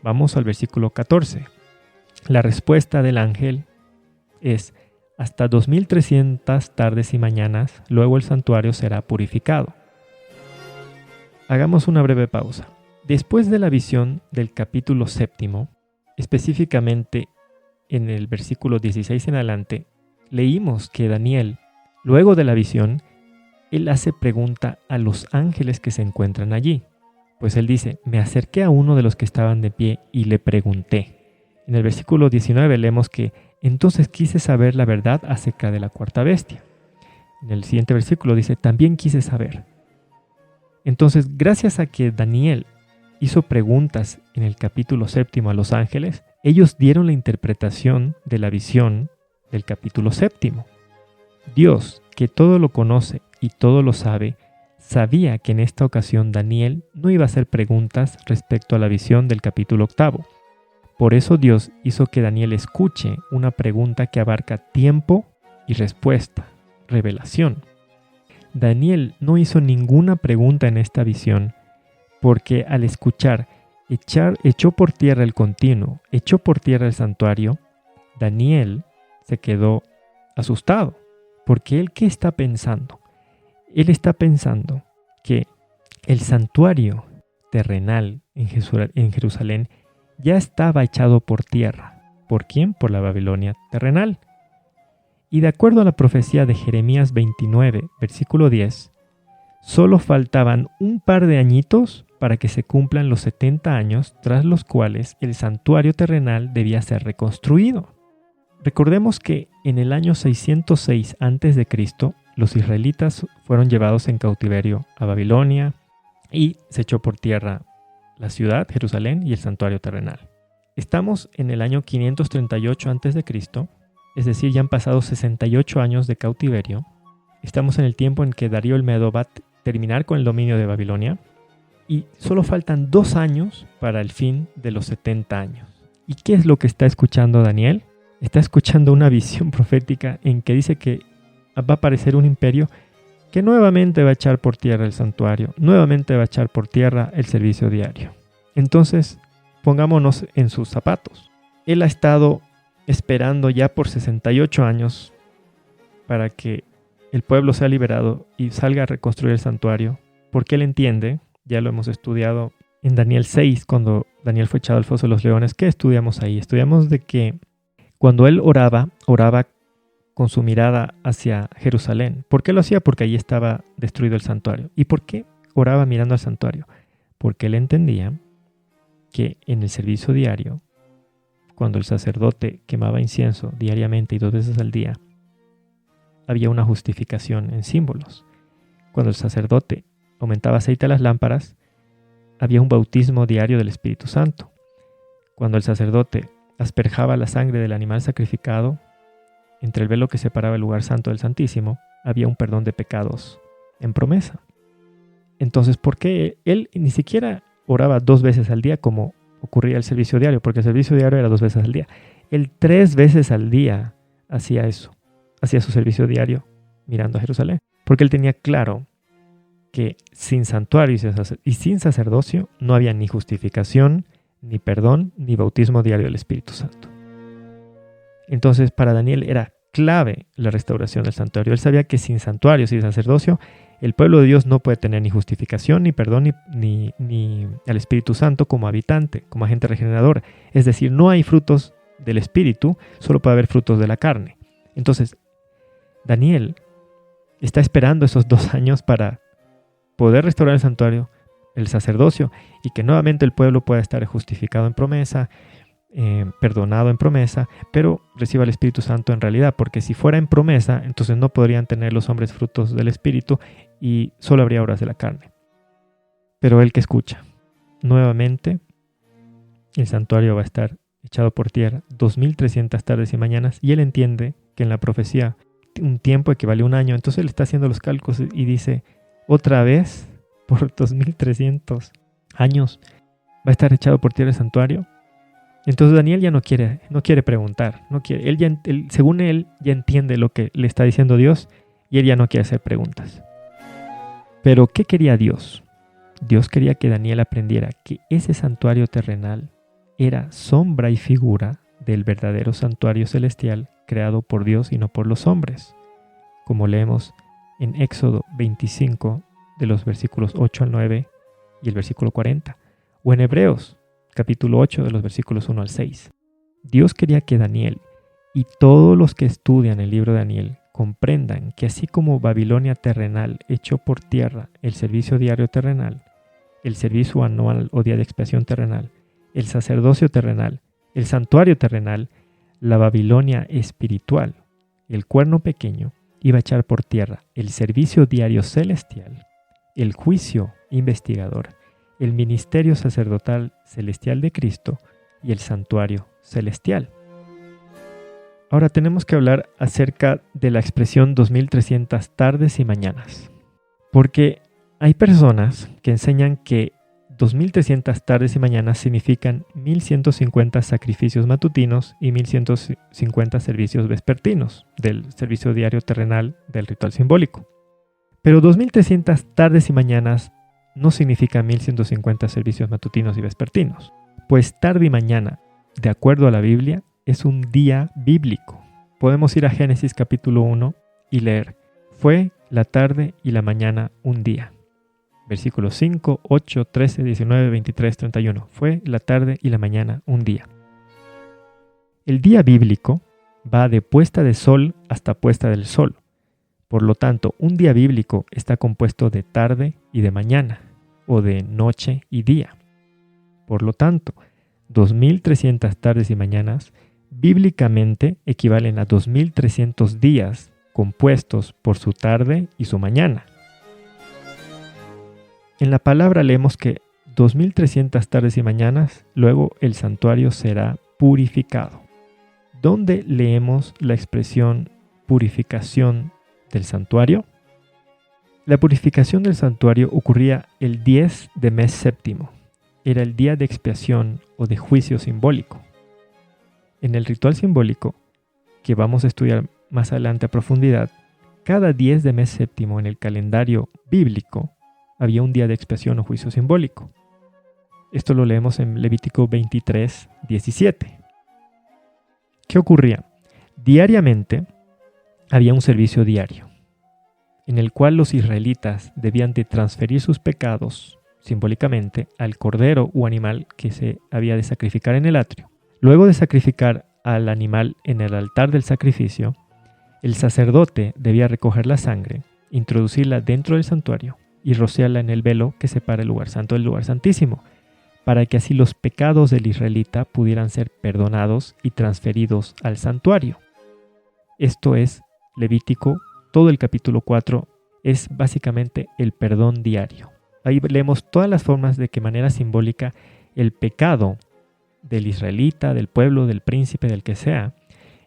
Vamos al versículo 14. La respuesta del ángel es, hasta 2300 tardes y mañanas, luego el santuario será purificado. Hagamos una breve pausa. Después de la visión del capítulo 7, específicamente en el versículo 16 en adelante, leímos que Daniel, luego de la visión, él hace pregunta a los ángeles que se encuentran allí. Pues él dice, me acerqué a uno de los que estaban de pie y le pregunté. En el versículo 19 leemos que entonces quise saber la verdad acerca de la cuarta bestia. En el siguiente versículo dice, también quise saber. Entonces, gracias a que Daniel hizo preguntas en el capítulo 7 a los ángeles, ellos dieron la interpretación de la visión del capítulo 7. Dios, que todo lo conoce y todo lo sabe, sabía que en esta ocasión Daniel no iba a hacer preguntas respecto a la visión del capítulo 8. Por eso Dios hizo que Daniel escuche una pregunta que abarca tiempo y respuesta, revelación. Daniel no hizo ninguna pregunta en esta visión porque al escuchar echó por tierra el continuo, echó por tierra el santuario, Daniel se quedó asustado. Porque él, ¿qué está pensando? Él está pensando que el santuario terrenal en Jerusalén ya estaba echado por tierra. ¿Por quién? Por la Babilonia terrenal. Y de acuerdo a la profecía de Jeremías 29, versículo 10, solo faltaban un par de añitos para que se cumplan los 70 años tras los cuales el santuario terrenal debía ser reconstruido. Recordemos que en el año 606 a.C., los israelitas fueron llevados en cautiverio a Babilonia y se echó por tierra la ciudad, Jerusalén, y el santuario terrenal. Estamos en el año 538 a.C., es decir, ya han pasado 68 años de cautiverio. Estamos en el tiempo en que Darío el Medo va a terminar con el dominio de Babilonia y solo faltan 2 años para el fin de los 70 años. ¿Y qué es lo que está escuchando Daniel? Está escuchando una visión profética en que dice que va a aparecer un imperio que nuevamente va a echar por tierra el santuario, nuevamente va a echar por tierra el servicio diario. Entonces, pongámonos en sus zapatos. Él ha estado esperando ya por 68 años para que el pueblo sea liberado y salga a reconstruir el santuario, porque él entiende, ya lo hemos estudiado en Daniel 6, cuando Daniel fue echado al foso de los leones. ¿Qué estudiamos ahí? Estudiamos de que cuando él oraba con su mirada hacia Jerusalén. ¿Por qué lo hacía? Porque allí estaba destruido el santuario. ¿Y por qué oraba mirando al santuario? Porque él entendía que en el servicio diario, cuando el sacerdote quemaba incienso diariamente y 2 veces al día, había una justificación en símbolos. Cuando el sacerdote aumentaba aceite a las lámparas, había un bautismo diario del Espíritu Santo. Cuando el sacerdote asperjaba la sangre del animal sacrificado, entre el velo que separaba el lugar santo del Santísimo, había un perdón de pecados en promesa. Entonces, ¿por qué él ni siquiera oraba 2 veces al día como ocurría el servicio diario? Porque el servicio diario era 2 veces al día. Él 3 veces al día hacía eso, hacía su servicio diario mirando a Jerusalén, porque él tenía claro que sin santuario y sin sacerdocio no había ni justificación, ni perdón, ni bautismo diario del Espíritu Santo. Entonces, para Daniel era clave la restauración del santuario. Él sabía que sin santuario, sin sacerdocio, el pueblo de Dios no puede tener ni justificación, ni perdón, ni al Espíritu Santo como habitante, como agente regenerador. Es decir, no hay frutos del Espíritu, solo puede haber frutos de la carne. Entonces, Daniel está esperando esos 2 años para poder restaurar el santuario, el sacerdocio, y que nuevamente el pueblo pueda estar justificado en promesa, perdonado en promesa, pero reciba el Espíritu Santo en realidad, porque si fuera en promesa, entonces no podrían tener los hombres frutos del Espíritu y solo habría obras de la carne. Pero él que escucha, nuevamente el santuario va a estar echado por tierra 2300 tardes y mañanas, y él entiende que en la profecía un tiempo equivale a un año. Entonces él está haciendo los cálculos y dice, otra vez por 2300 años va a estar echado por tierra el santuario. Entonces Daniel ya no quiere preguntar, según él ya entiende lo que le está diciendo Dios, y él ya no quiere hacer preguntas. Pero ¿qué quería Dios? Dios quería que Daniel aprendiera que ese santuario terrenal era sombra y figura del verdadero santuario celestial creado por Dios y no por los hombres, como leemos en Éxodo 25 de los versículos 8 al 9 y el versículo 40. O en Hebreos, capítulo 8, de los versículos 1 al 6. Dios quería que Daniel y todos los que estudian el libro de Daniel comprendan que así como Babilonia terrenal echó por tierra el servicio diario terrenal, el servicio anual o día de expiación terrenal, el sacerdocio terrenal, el santuario terrenal, la Babilonia espiritual, el cuerno pequeño, iba a echar por tierra el servicio diario celestial, el juicio investigador, el ministerio sacerdotal celestial de Cristo y el santuario celestial. Ahora tenemos que hablar acerca de la expresión 2300 tardes y mañanas, porque hay personas que enseñan que 2300 tardes y mañanas significan 1150 sacrificios matutinos y 1150 servicios vespertinos del servicio diario terrenal del ritual simbólico. Pero 2300 tardes y mañanas no significa 1150 servicios matutinos y vespertinos, pues tarde y mañana, de acuerdo a la Biblia, es un día bíblico. Podemos ir a Génesis capítulo 1 y leer: fue la tarde y la mañana un día. Versículos 5, 8, 13, 19, 23, 31. Fue la tarde y la mañana un día. El día bíblico va de puesta de sol hasta puesta del sol. Por lo tanto, un día bíblico está compuesto de tarde y de mañana, o de noche y día. Por lo tanto, 2300 tardes y mañanas bíblicamente equivalen a 2300 días compuestos por su tarde y su mañana. En la palabra leemos que 2300 tardes y mañanas, luego el santuario será purificado. ¿Dónde leemos la expresión purificación del santuario? La purificación del santuario ocurría el 10 de mes séptimo. Era el día de expiación o de juicio simbólico. En el ritual simbólico, que vamos a estudiar más adelante a profundidad, cada 10 de mes séptimo en el calendario bíblico había un día de expiación o juicio simbólico. Esto lo leemos en Levítico 23, 17. ¿Qué ocurría? Diariamente había un servicio diario, en el cual los israelitas debían de transferir sus pecados, simbólicamente, al cordero o animal que se había de sacrificar en el atrio. Luego de sacrificar al animal en el altar del sacrificio, el sacerdote debía recoger la sangre, introducirla dentro del santuario y rociarla en el velo que separa el lugar santo del lugar santísimo, para que así los pecados del israelita pudieran ser perdonados y transferidos al santuario. Esto es Levítico, todo el capítulo 4 es básicamente el perdón diario. Ahí leemos todas las formas de que de manera simbólica el pecado del israelita, del pueblo, del príncipe, del que sea,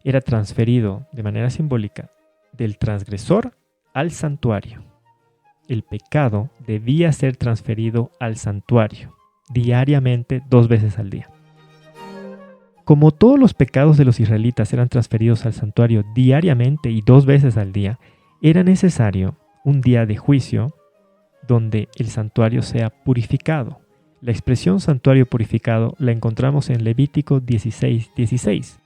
era transferido de manera simbólica del transgresor al santuario. El pecado debía ser transferido al santuario diariamente 2 veces al día. Como todos los pecados de los israelitas eran transferidos al santuario diariamente y 2 veces al día, era necesario un día de juicio donde el santuario sea purificado. La expresión santuario purificado la encontramos en Levítico 16:16,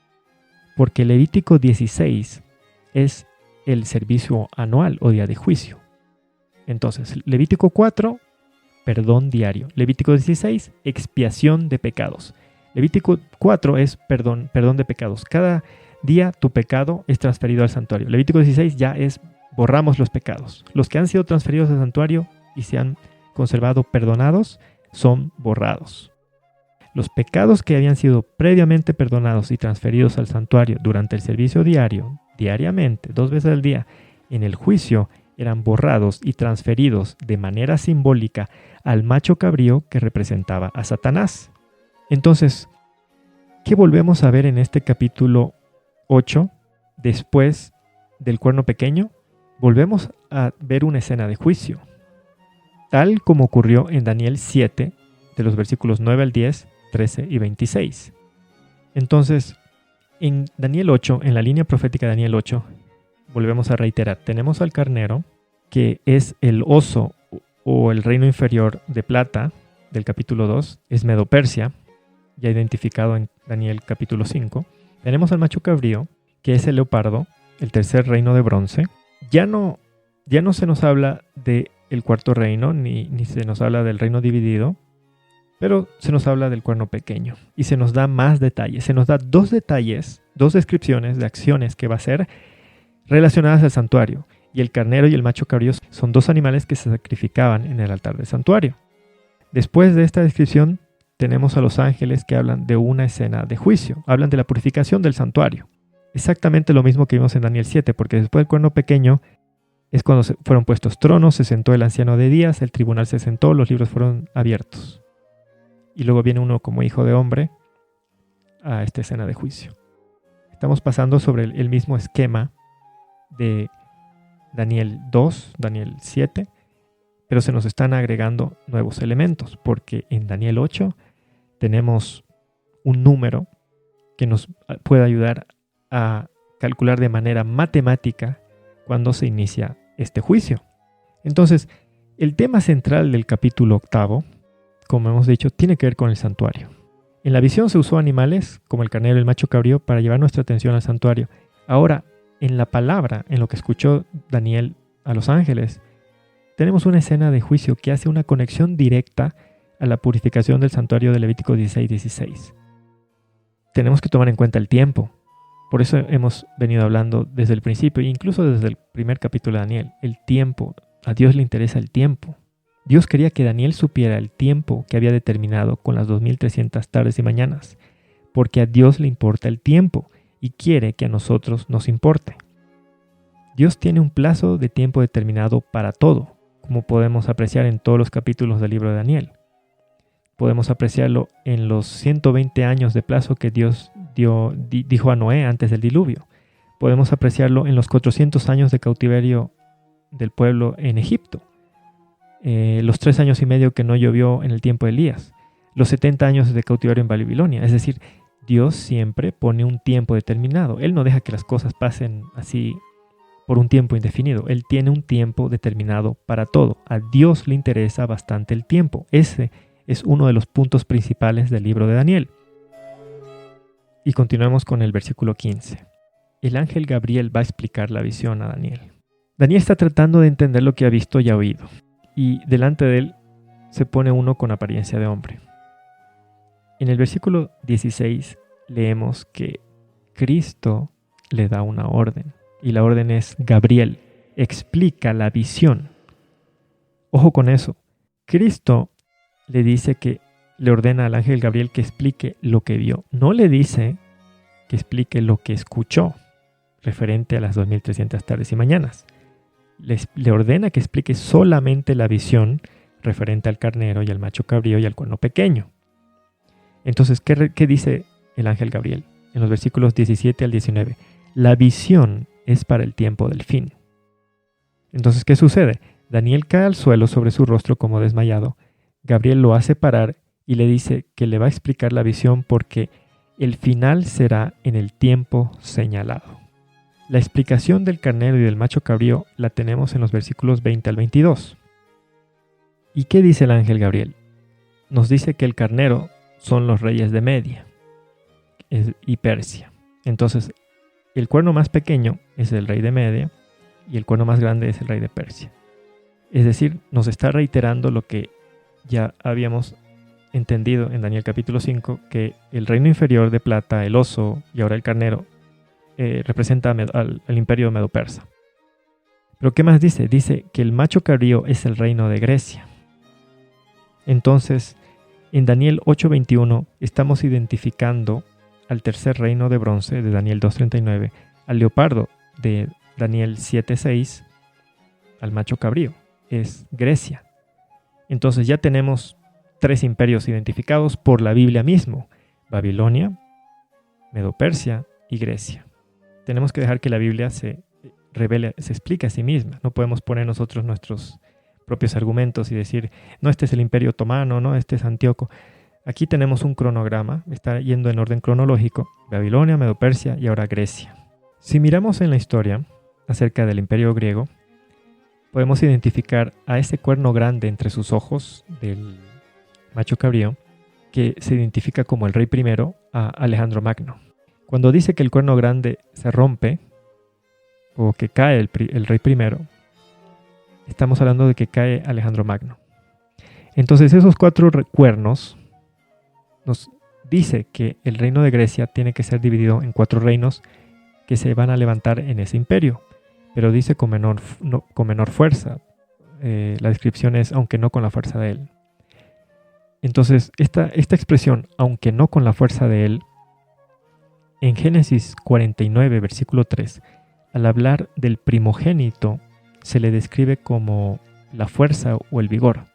porque Levítico 16 es el servicio anual o día de juicio. Entonces, Levítico 4, perdón diario. Levítico 16, expiación de pecados. Levítico 4 es perdón de pecados. Cada día tu pecado es transferido al santuario. Levítico 16 ya es borramos los pecados. Los que han sido transferidos al santuario y se han conservado perdonados son borrados. Los pecados que habían sido previamente perdonados y transferidos al santuario durante el servicio diario, diariamente, 2 veces al día, en el juicio, eran borrados y transferidos de manera simbólica al macho cabrío que representaba a Satanás. Entonces, ¿qué volvemos a ver en este capítulo 8 después del cuerno pequeño? Volvemos a ver una escena de juicio, tal como ocurrió en Daniel 7, de los versículos 9 al 10, 13 y 26. Entonces, en Daniel 8, en la línea profética de Daniel 8, volvemos a reiterar, tenemos al carnero, que es el oso o el reino inferior de plata del capítulo 2, es Medo-Persia, ya identificado en Daniel capítulo 5. Tenemos al macho cabrío, que es el leopardo, el tercer reino de bronce. Ya no se nos habla del cuarto reino, ni se nos habla del reino dividido, Pero se nos habla del cuerno pequeño y se nos da más detalles. Se nos da dos detalles, dos descripciones de acciones que va a hacer relacionadas al santuario. Y el carnero y el macho cabrío son dos animales que se sacrificaban en el altar del santuario. Después de esta descripción tenemos a los ángeles que hablan de una escena de juicio. Hablan de la purificación del santuario. Exactamente lo mismo que vimos en Daniel 7, porque después del cuerno pequeño es cuando fueron puestos tronos, se sentó el anciano de días, el tribunal se sentó, los libros fueron abiertos. Y luego viene uno como hijo de hombre a esta escena de juicio. Estamos pasando sobre el mismo esquema de Daniel 2, Daniel 7, pero se nos están agregando nuevos elementos, porque en Daniel 8 tenemos un número que nos puede ayudar a calcular de manera matemática cuando se inicia este juicio. Entonces, el tema central del capítulo 8, como hemos dicho, tiene que ver con el santuario. En la visión se usó animales, como el carnero y el macho cabrío, para llevar nuestra atención al santuario. Ahora, en la palabra, en lo que escuchó Daniel a los ángeles, tenemos una escena de juicio que hace una conexión directa a la purificación del santuario de Levítico 16:16. Tenemos que tomar en cuenta el tiempo. Por eso hemos venido hablando desde el principio, incluso desde el primer capítulo de Daniel, el tiempo. A Dios le interesa el tiempo. Dios quería que Daniel supiera el tiempo que había determinado con las 2300 tardes y mañanas, porque a Dios le importa el tiempo y quiere que a nosotros nos importe. Dios tiene un plazo de tiempo determinado para todo, como podemos apreciar en todos los capítulos del libro de Daniel. Podemos apreciarlo en los 120 años de plazo que Dios dijo a Noé antes del diluvio. Podemos apreciarlo en los 400 años de cautiverio del pueblo en Egipto. Los 3 años y medio que no llovió en el tiempo de Elías, los 70 años de cautiverio en Babilonia. Es decir, Dios siempre pone un tiempo determinado. Él no deja que las cosas pasen así por un tiempo indefinido. Él tiene un tiempo determinado para todo. A Dios le interesa bastante el tiempo. Ese es uno de los puntos principales del libro de Daniel. Y continuemos con el versículo 15. El ángel Gabriel va a explicar la visión a Daniel. Daniel está tratando de entender lo que ha visto y ha oído. Y delante de él se pone uno con apariencia de hombre. En el versículo 16 leemos que Cristo le da una orden. Y la orden es: Gabriel, explica la visión. Ojo con eso. Cristo le dice que le ordena al ángel Gabriel que explique lo que vio. No le dice que explique lo que escuchó, referente a las 2300 tardes y mañanas. Le ordena que explique solamente la visión referente al carnero y al macho cabrío y al cuerno pequeño. Entonces, ¿qué dice el ángel Gabriel? En los versículos 17 al 19. La visión es para el tiempo del fin. Entonces, ¿qué sucede? Daniel cae al suelo sobre su rostro como desmayado. Gabriel lo hace parar y le dice que le va a explicar la visión porque el final será en el tiempo señalado. La explicación del carnero y del macho cabrío la tenemos en los versículos 20 al 22. ¿Y qué dice el ángel Gabriel? Nos dice que el carnero son los reyes de Media y Persia. Entonces, el cuerno más pequeño es el rey de Media y el cuerno más grande es el rey de Persia. Es decir, nos está reiterando lo que ya habíamos entendido en Daniel capítulo 5, que el reino inferior de plata, el oso y ahora el carnero, representa al imperio medo-persa. Pero ¿qué más dice? Dice que el macho cabrío es el reino de Grecia. Entonces, en Daniel 8:21 estamos identificando al tercer reino de bronce de Daniel 2:39, al leopardo de Daniel 7:6, al macho cabrío, es Grecia. Entonces ya tenemos 3 imperios identificados por la Biblia mismo: Babilonia, Medo-Persia y Grecia. Tenemos que dejar que la Biblia se revele, se explique a sí misma. No podemos poner nosotros nuestros propios argumentos y decir, no, este es el imperio otomano, no, este es Antíoco. Aquí tenemos un cronograma, está yendo en orden cronológico: Babilonia, Medo-Persia y ahora Grecia. Si miramos en la historia acerca del imperio griego, podemos identificar a ese cuerno grande entre sus ojos del macho cabrío, que se identifica como el rey primero, a Alejandro Magno. Cuando dice que el cuerno grande se rompe, o que cae el rey primero, estamos hablando de que cae Alejandro Magno. Entonces esos 4 cuernos nos dice que el reino de Grecia tiene que ser dividido en 4 reinos que se van a levantar en ese imperio, pero dice con menor fuerza. La descripción es aunque no con la fuerza de él. Entonces, esta expresión, aunque no con la fuerza de él, en Génesis 49, versículo 3, al hablar del primogénito, se le describe como la fuerza o el vigor,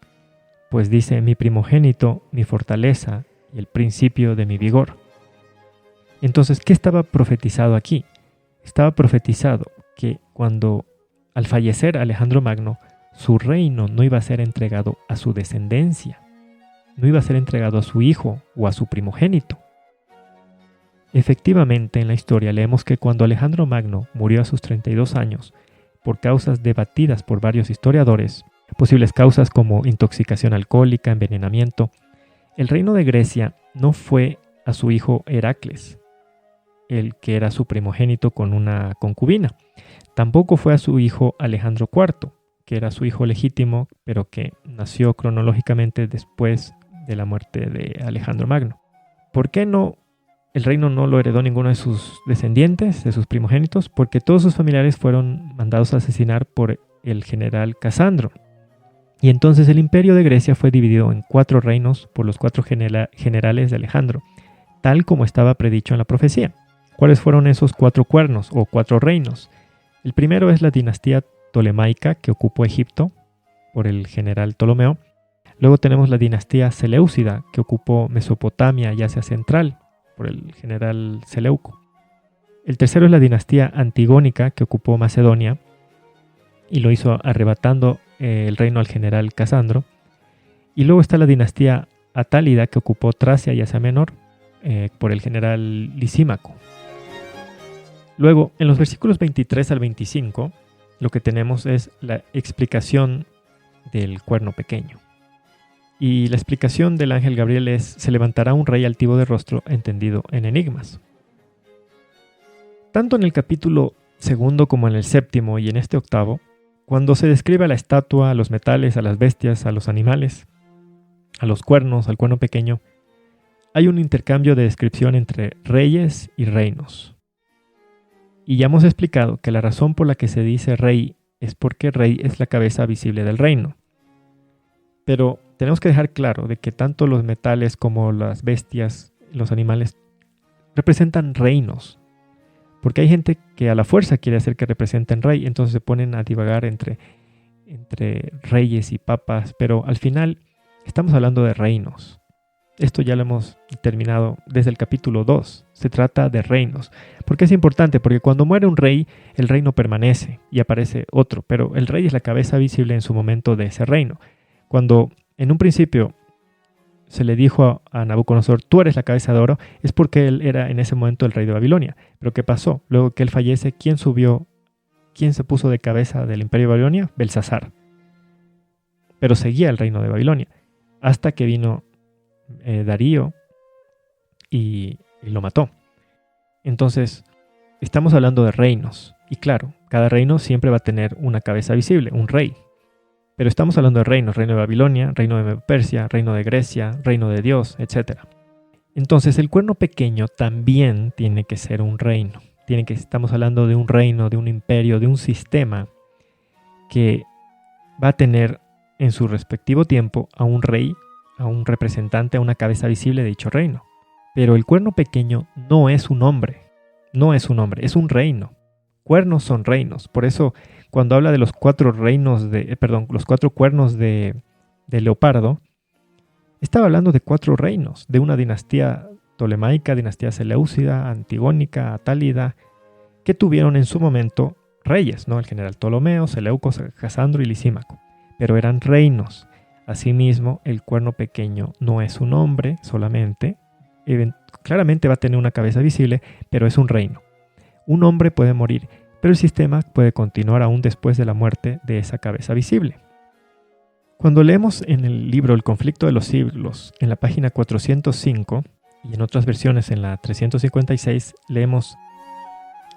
pues dice, mi primogénito, mi fortaleza y el principio de mi vigor. Entonces, ¿qué estaba profetizado aquí? Estaba profetizado que cuando, al fallecer Alejandro Magno, su reino no iba a ser entregado a su descendencia, no iba a ser entregado a su hijo o a su primogénito. Efectivamente, en la historia leemos que cuando Alejandro Magno murió a sus 32 años, por causas debatidas por varios historiadores, posibles causas como intoxicación alcohólica, envenenamiento, el reino de Grecia no fue a su hijo Heracles, el que era su primogénito con una concubina. Tampoco fue a su hijo Alejandro IV, que era su hijo legítimo, pero que nació cronológicamente después de la muerte de Alejandro Magno. ¿Por qué no? El reino no lo heredó ninguno de sus descendientes, de sus primogénitos, porque todos sus familiares fueron mandados a asesinar por el general Casandro. Y entonces el imperio de Grecia fue dividido en 4 reinos por los 4 generales de Alejandro, tal como estaba predicho en la profecía. ¿Cuáles fueron esos 4 cuernos o 4 reinos? El primero es la dinastía tolemaica que ocupó Egipto por el general Ptolomeo. Luego tenemos la dinastía seleucida que ocupó Mesopotamia y Asia Central por el general Seleuco. El tercero es la dinastía antigónica que ocupó Macedonia y lo hizo arrebatando el reino al general Casandro. Y luego está la dinastía atálida que ocupó Tracia y Asia Menor por el general Lisímaco. Luego, en los versículos 23 al 25, lo que tenemos es la explicación del cuerno pequeño. Y la explicación del ángel Gabriel es, se levantará un rey altivo de rostro entendido en enigmas. Tanto en el capítulo 2 como en el 7 y en este 8, cuando se describe a la estatua, a los metales, a las bestias, a los animales, a los cuernos, al cuerno pequeño, hay un intercambio de descripción entre reyes y reinos. Y ya hemos explicado que la razón por la que se dice rey es porque rey es la cabeza visible del reino. Pero tenemos que dejar claro de que tanto los metales como las bestias, los animales, representan reinos. Porque hay gente que a la fuerza quiere hacer que representen rey, entonces se ponen a divagar entre reyes y papas, pero al final estamos hablando de reinos. Esto ya lo hemos determinado desde el capítulo 2. Se trata de reinos. ¿Por qué es importante? Porque cuando muere un rey, el reino permanece y aparece otro, pero el rey es la cabeza visible en su momento de ese reino. Cuando en un principio se le dijo a Nabucodonosor, tú eres la cabeza de oro, es porque él era en ese momento el rey de Babilonia. Pero ¿qué pasó? Luego que él fallece, ¿quién se puso de cabeza del imperio de Babilonia? Belsasar. Pero seguía el reino de Babilonia, hasta que vino Darío y lo mató. Entonces, estamos hablando de reinos. Y claro, cada reino siempre va a tener una cabeza visible, un rey. Pero estamos hablando de reinos, reino de Babilonia, reino de Persia, reino de Grecia, reino de Dios, etc. Entonces el cuerno pequeño también tiene que ser un reino. Estamos hablando de un reino, de un imperio, de un sistema que va a tener en su respectivo tiempo a un rey, a un representante, a una cabeza visible de dicho reino. Pero el cuerno pequeño no es un hombre, es un reino. Cuernos son reinos, por eso cuando habla de los 4 cuernos de leopardo, estaba hablando de 4 reinos, de una dinastía tolemaica, dinastía seleucida, antigónica, atálida, que tuvieron en su momento reyes, ¿no? El general Ptolomeo, Seleuco, Casandro y Lisímaco, pero eran reinos. Asimismo, el cuerno pequeño no es un hombre solamente, claramente va a tener una cabeza visible, pero es un reino. Un hombre puede morir, pero el sistema puede continuar aún después de la muerte de esa cabeza visible. Cuando leemos en el libro El conflicto de los siglos, en la página 405 y en otras versiones en la 356, leemos: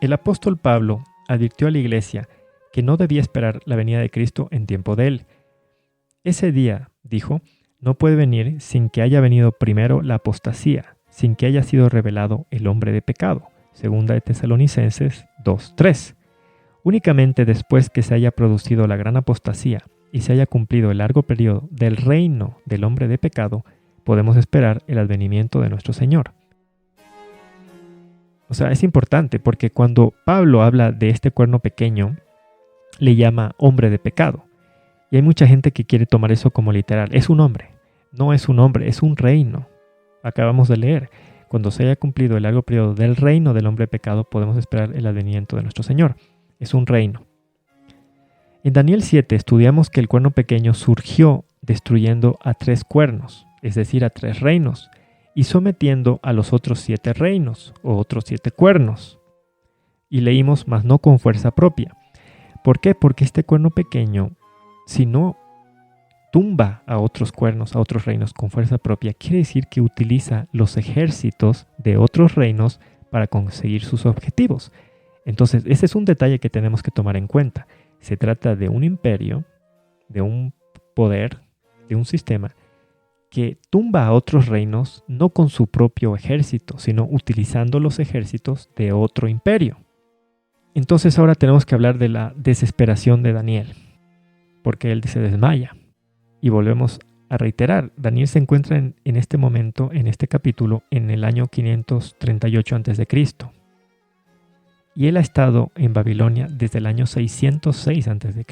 el apóstol Pablo advirtió a la iglesia que no debía esperar la venida de Cristo en tiempo de él. Ese día, dijo, no puede venir sin que haya venido primero la apostasía, sin que haya sido revelado el hombre de pecado. Segunda de Tesalonicenses 2:3. Únicamente después que se haya producido la gran apostasía y se haya cumplido el largo periodo del reino del hombre de pecado, podemos esperar el advenimiento de nuestro Señor. O sea, es importante porque cuando Pablo habla de este cuerno pequeño, le llama hombre de pecado. Y hay mucha gente que quiere tomar eso como literal. Es un hombre. No es un hombre, es un reino. Acabamos de leer. Cuando se haya cumplido el largo periodo del reino del hombre de pecado, podemos esperar el advenimiento de nuestro Señor. Es un reino. En Daniel 7 estudiamos que el cuerno pequeño surgió destruyendo a 3 cuernos, es decir, a 3 reinos, y sometiendo a los otros 7 reinos, o otros 7 cuernos. Y leímos, mas no con fuerza propia. ¿Por qué? Porque este cuerno pequeño, si no tumba a otros cuernos, a otros reinos con fuerza propia, quiere decir que utiliza los ejércitos de otros reinos para conseguir sus objetivos. Entonces, ese es un detalle que tenemos que tomar en cuenta. Se trata de un imperio, de un poder, de un sistema que tumba a otros reinos no con su propio ejército, sino utilizando los ejércitos de otro imperio. Entonces ahora tenemos que hablar de la desesperación de Daniel, porque él se desmaya. Y volvemos a reiterar, Daniel se encuentra en este momento, en este capítulo, en el año 538 a.C. Y él ha estado en Babilonia desde el año 606 a.C.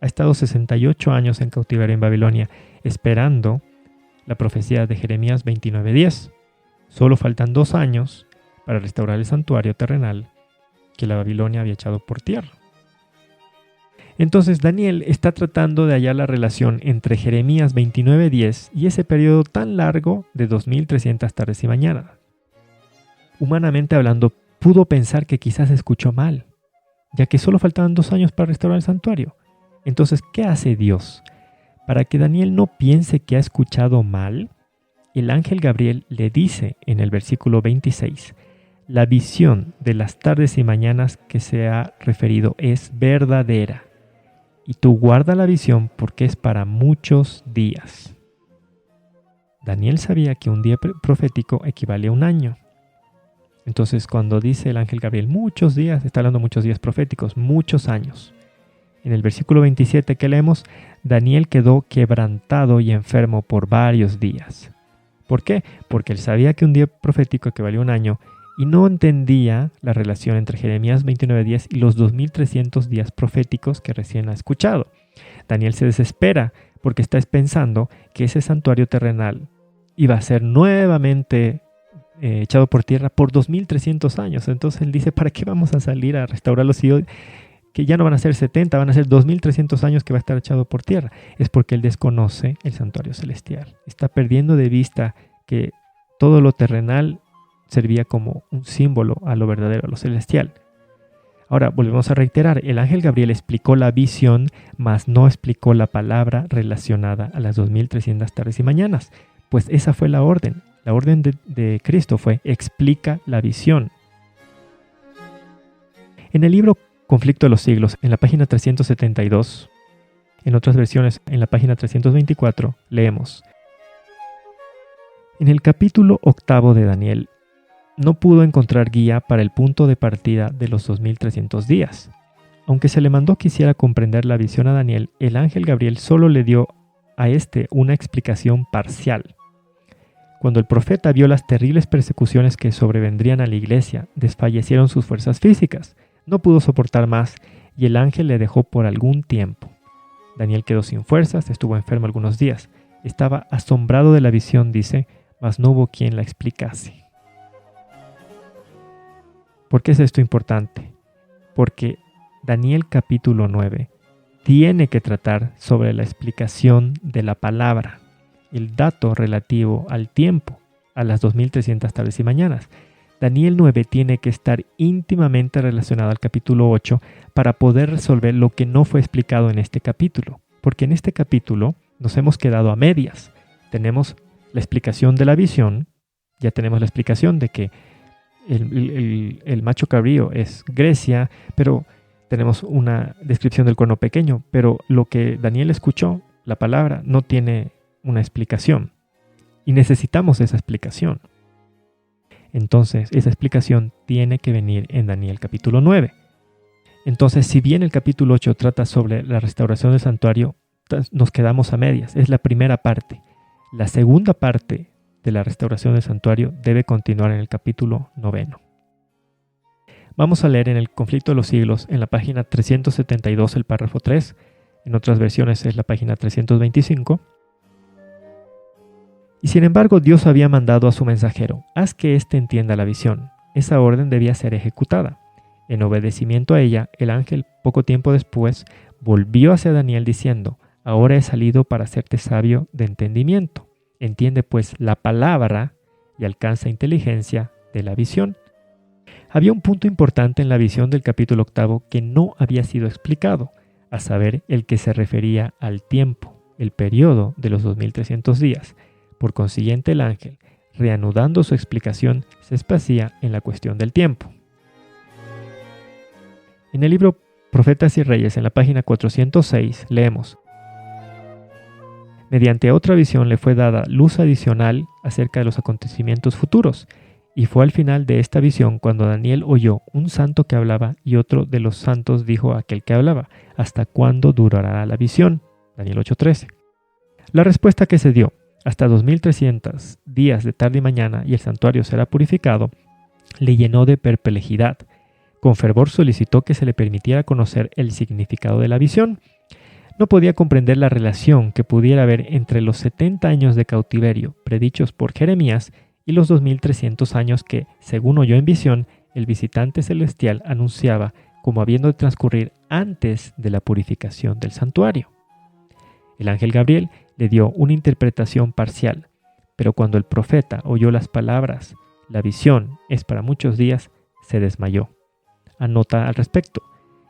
Ha estado 68 años en cautiverio en Babilonia, esperando la profecía de Jeremías 29:10. Solo faltan 2 años para restaurar el santuario terrenal que la Babilonia había echado por tierra. Entonces Daniel está tratando de hallar la relación entre Jeremías 29:10 y ese periodo tan largo de 2300 tardes y mañanas. Humanamente hablando, pudo pensar que quizás escuchó mal, ya que solo faltaban 2 años para restaurar el santuario. Entonces, ¿qué hace Dios? Para que Daniel no piense que ha escuchado mal, el ángel Gabriel le dice en el versículo 26, la visión de las tardes y mañanas que se ha referido es verdadera, y tú guarda la visión porque es para muchos días. Daniel sabía que un día profético equivale a un año. Entonces, cuando dice el ángel Gabriel muchos días, está hablando de muchos días proféticos, muchos años. En el versículo 27 que leemos, Daniel quedó quebrantado y enfermo por varios días. ¿Por qué? Porque él sabía que un día profético equivalía a un año y no entendía la relación entre Jeremías 29:10 y los 2300 días proféticos que recién ha escuchado. Daniel se desespera porque está pensando que ese santuario terrenal iba a ser nuevamente echado por tierra por 2300 años. Entonces él dice, ¿para qué vamos a salir a restaurarlo si hoy, que ya no van a ser 70, van a ser 2300 años que va a estar echado por tierra? Es porque él desconoce el santuario celestial. Está perdiendo de vista que todo lo terrenal servía como un símbolo a lo verdadero, a lo celestial. Ahora, volvemos a reiterar, el ángel Gabriel explicó la visión, mas no explicó la palabra relacionada a las 2300 tardes y mañanas, pues esa fue la orden. La orden de Cristo fue, explica la visión. En el libro Conflicto de los Siglos, en la página 372, en otras versiones, en la página 324, leemos, en el capítulo 8 de Daniel, no pudo encontrar guía para el punto de partida de los 2300 días. Aunque se le mandó que hiciera comprender la visión a Daniel, el ángel Gabriel solo le dio a este una explicación parcial. Cuando el profeta vio las terribles persecuciones que sobrevendrían a la iglesia, desfallecieron sus fuerzas físicas. No pudo soportar más y el ángel le dejó por algún tiempo. Daniel quedó sin fuerzas, estuvo enfermo algunos días. Estaba asombrado de la visión, dice, mas no hubo quien la explicase. ¿Por qué es esto importante? Porque Daniel capítulo 9 tiene que tratar sobre la explicación de la palabra, el dato relativo al tiempo, a las 2300 tardes y mañanas. Daniel 9 tiene que estar íntimamente relacionado al capítulo 8 para poder resolver lo que no fue explicado en este capítulo. Porque en este capítulo nos hemos quedado a medias. Tenemos la explicación de la visión, ya tenemos la explicación de que el macho cabrío es Grecia, pero tenemos una descripción del cuerno pequeño, pero lo que Daniel escuchó, la palabra, no una explicación. Y necesitamos esa explicación. Entonces, esa explicación tiene que venir en Daniel capítulo 9. Entonces, si bien el capítulo 8 trata sobre la restauración del santuario, nos quedamos a medias. Es la primera parte. La segunda parte de la restauración del santuario debe continuar en el capítulo 9. Vamos a leer en el Conflicto de los Siglos, en la página 372, el párrafo 3. En otras versiones es la página 325. Y sin embargo, Dios había mandado a su mensajero: haz que éste entienda la visión. Esa orden debía ser ejecutada. En obedecimiento a ella, el ángel, poco tiempo después, volvió hacia Daniel diciendo: ahora he salido para hacerte sabio de entendimiento. Entiende pues la palabra y alcanza inteligencia de la visión. Había un punto importante en la visión del capítulo 8 que no había sido explicado, a saber, el que se refería al tiempo, el periodo de los 2300 días. Por consiguiente, el ángel, reanudando su explicación, se espacía en la cuestión del tiempo. En el libro Profetas y Reyes, en la página 406, leemos: mediante otra visión le fue dada luz adicional acerca de los acontecimientos futuros, y fue al final de esta visión cuando Daniel oyó un santo que hablaba y otro de los santos dijo a aquel que hablaba: ¿hasta cuándo durará la visión? Daniel 8:13. La respuesta que se dio: hasta 2300 días de tarde y mañana, y el santuario será purificado, le llenó de perplejidad. Con fervor solicitó que se le permitiera conocer el significado de la visión. No podía comprender la relación que pudiera haber entre los 70 años de cautiverio predichos por Jeremías y los 2300 años que, según oyó en visión, el visitante celestial anunciaba como habiendo de transcurrir antes de la purificación del santuario. El ángel Gabriel le dio una interpretación parcial, pero cuando el profeta oyó las palabras: la visión es para muchos días, se desmayó. Anota al respecto: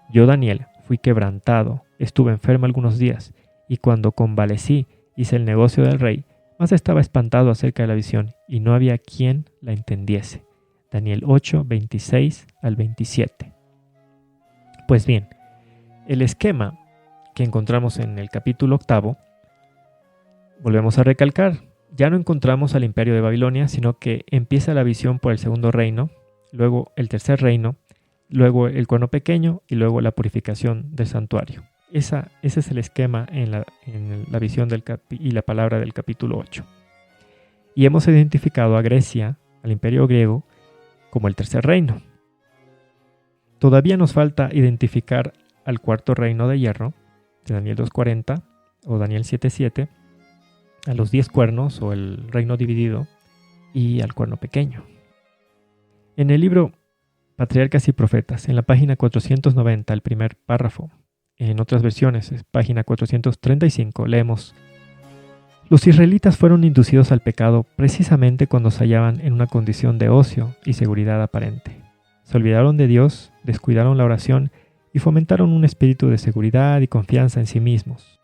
yo, Daniel, fui quebrantado, estuve enfermo algunos días, y cuando convalecí hice el negocio del rey, mas estaba espantado acerca de la visión, y no había quien la entendiese. Daniel 8, 26 al 27. Pues bien, el esquema que encontramos en el capítulo 8, volvemos a recalcar, ya no encontramos al imperio de Babilonia, sino que empieza la visión por el segundo reino, luego el tercer reino, luego el cuerno pequeño y luego la purificación del santuario. Ese es el esquema en la visión y la palabra del capítulo 8. Y hemos identificado a Grecia, al imperio griego, como el tercer reino. Todavía nos falta identificar al cuarto reino de hierro, de Daniel 2:40 o Daniel 7:7, a los 10 cuernos o el reino dividido y al cuerno pequeño. En el libro Patriarcas y Profetas, en la página 490, el primer párrafo, en otras versiones, es página 435, leemos: los israelitas fueron inducidos al pecado precisamente cuando se hallaban en una condición de ocio y seguridad aparente. Se olvidaron de Dios, descuidaron la oración y fomentaron un espíritu de seguridad y confianza en sí mismos.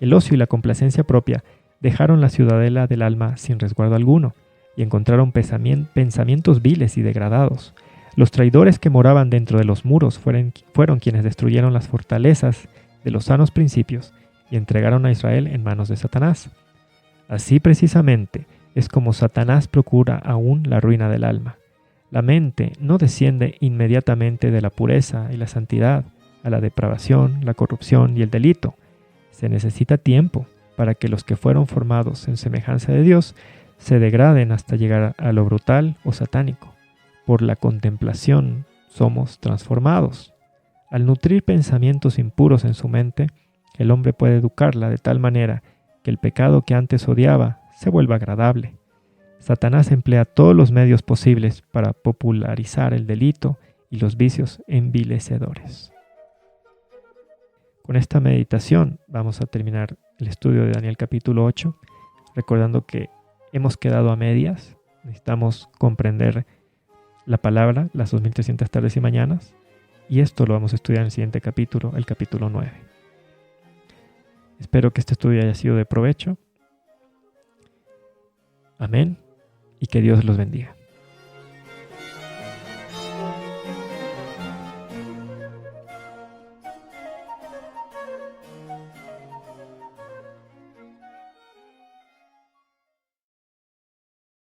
El ocio y la complacencia propia dejaron la ciudadela del alma sin resguardo alguno y encontraron pensamientos viles y degradados. Los traidores que moraban dentro de los muros fueron quienes destruyeron las fortalezas de los sanos principios y entregaron a Israel en manos de Satanás. Así precisamente es como Satanás procura aún la ruina del alma. La mente no desciende inmediatamente de la pureza y la santidad a la depravación, la corrupción y el delito. Se necesita tiempo para que los que fueron formados en semejanza de Dios se degraden hasta llegar a lo brutal o satánico. Por la contemplación somos transformados. Al nutrir pensamientos impuros en su mente, el hombre puede educarla de tal manera que el pecado que antes odiaba se vuelva agradable. Satanás emplea todos los medios posibles para popularizar el delito y los vicios envilecedores. Con esta meditación vamos a terminar el estudio de Daniel capítulo 8, recordando que hemos quedado a medias, necesitamos comprender la palabra, las 2300 tardes y mañanas, y esto lo vamos a estudiar en el siguiente capítulo, el capítulo 9. Espero que este estudio haya sido de provecho. Amén, y que Dios los bendiga.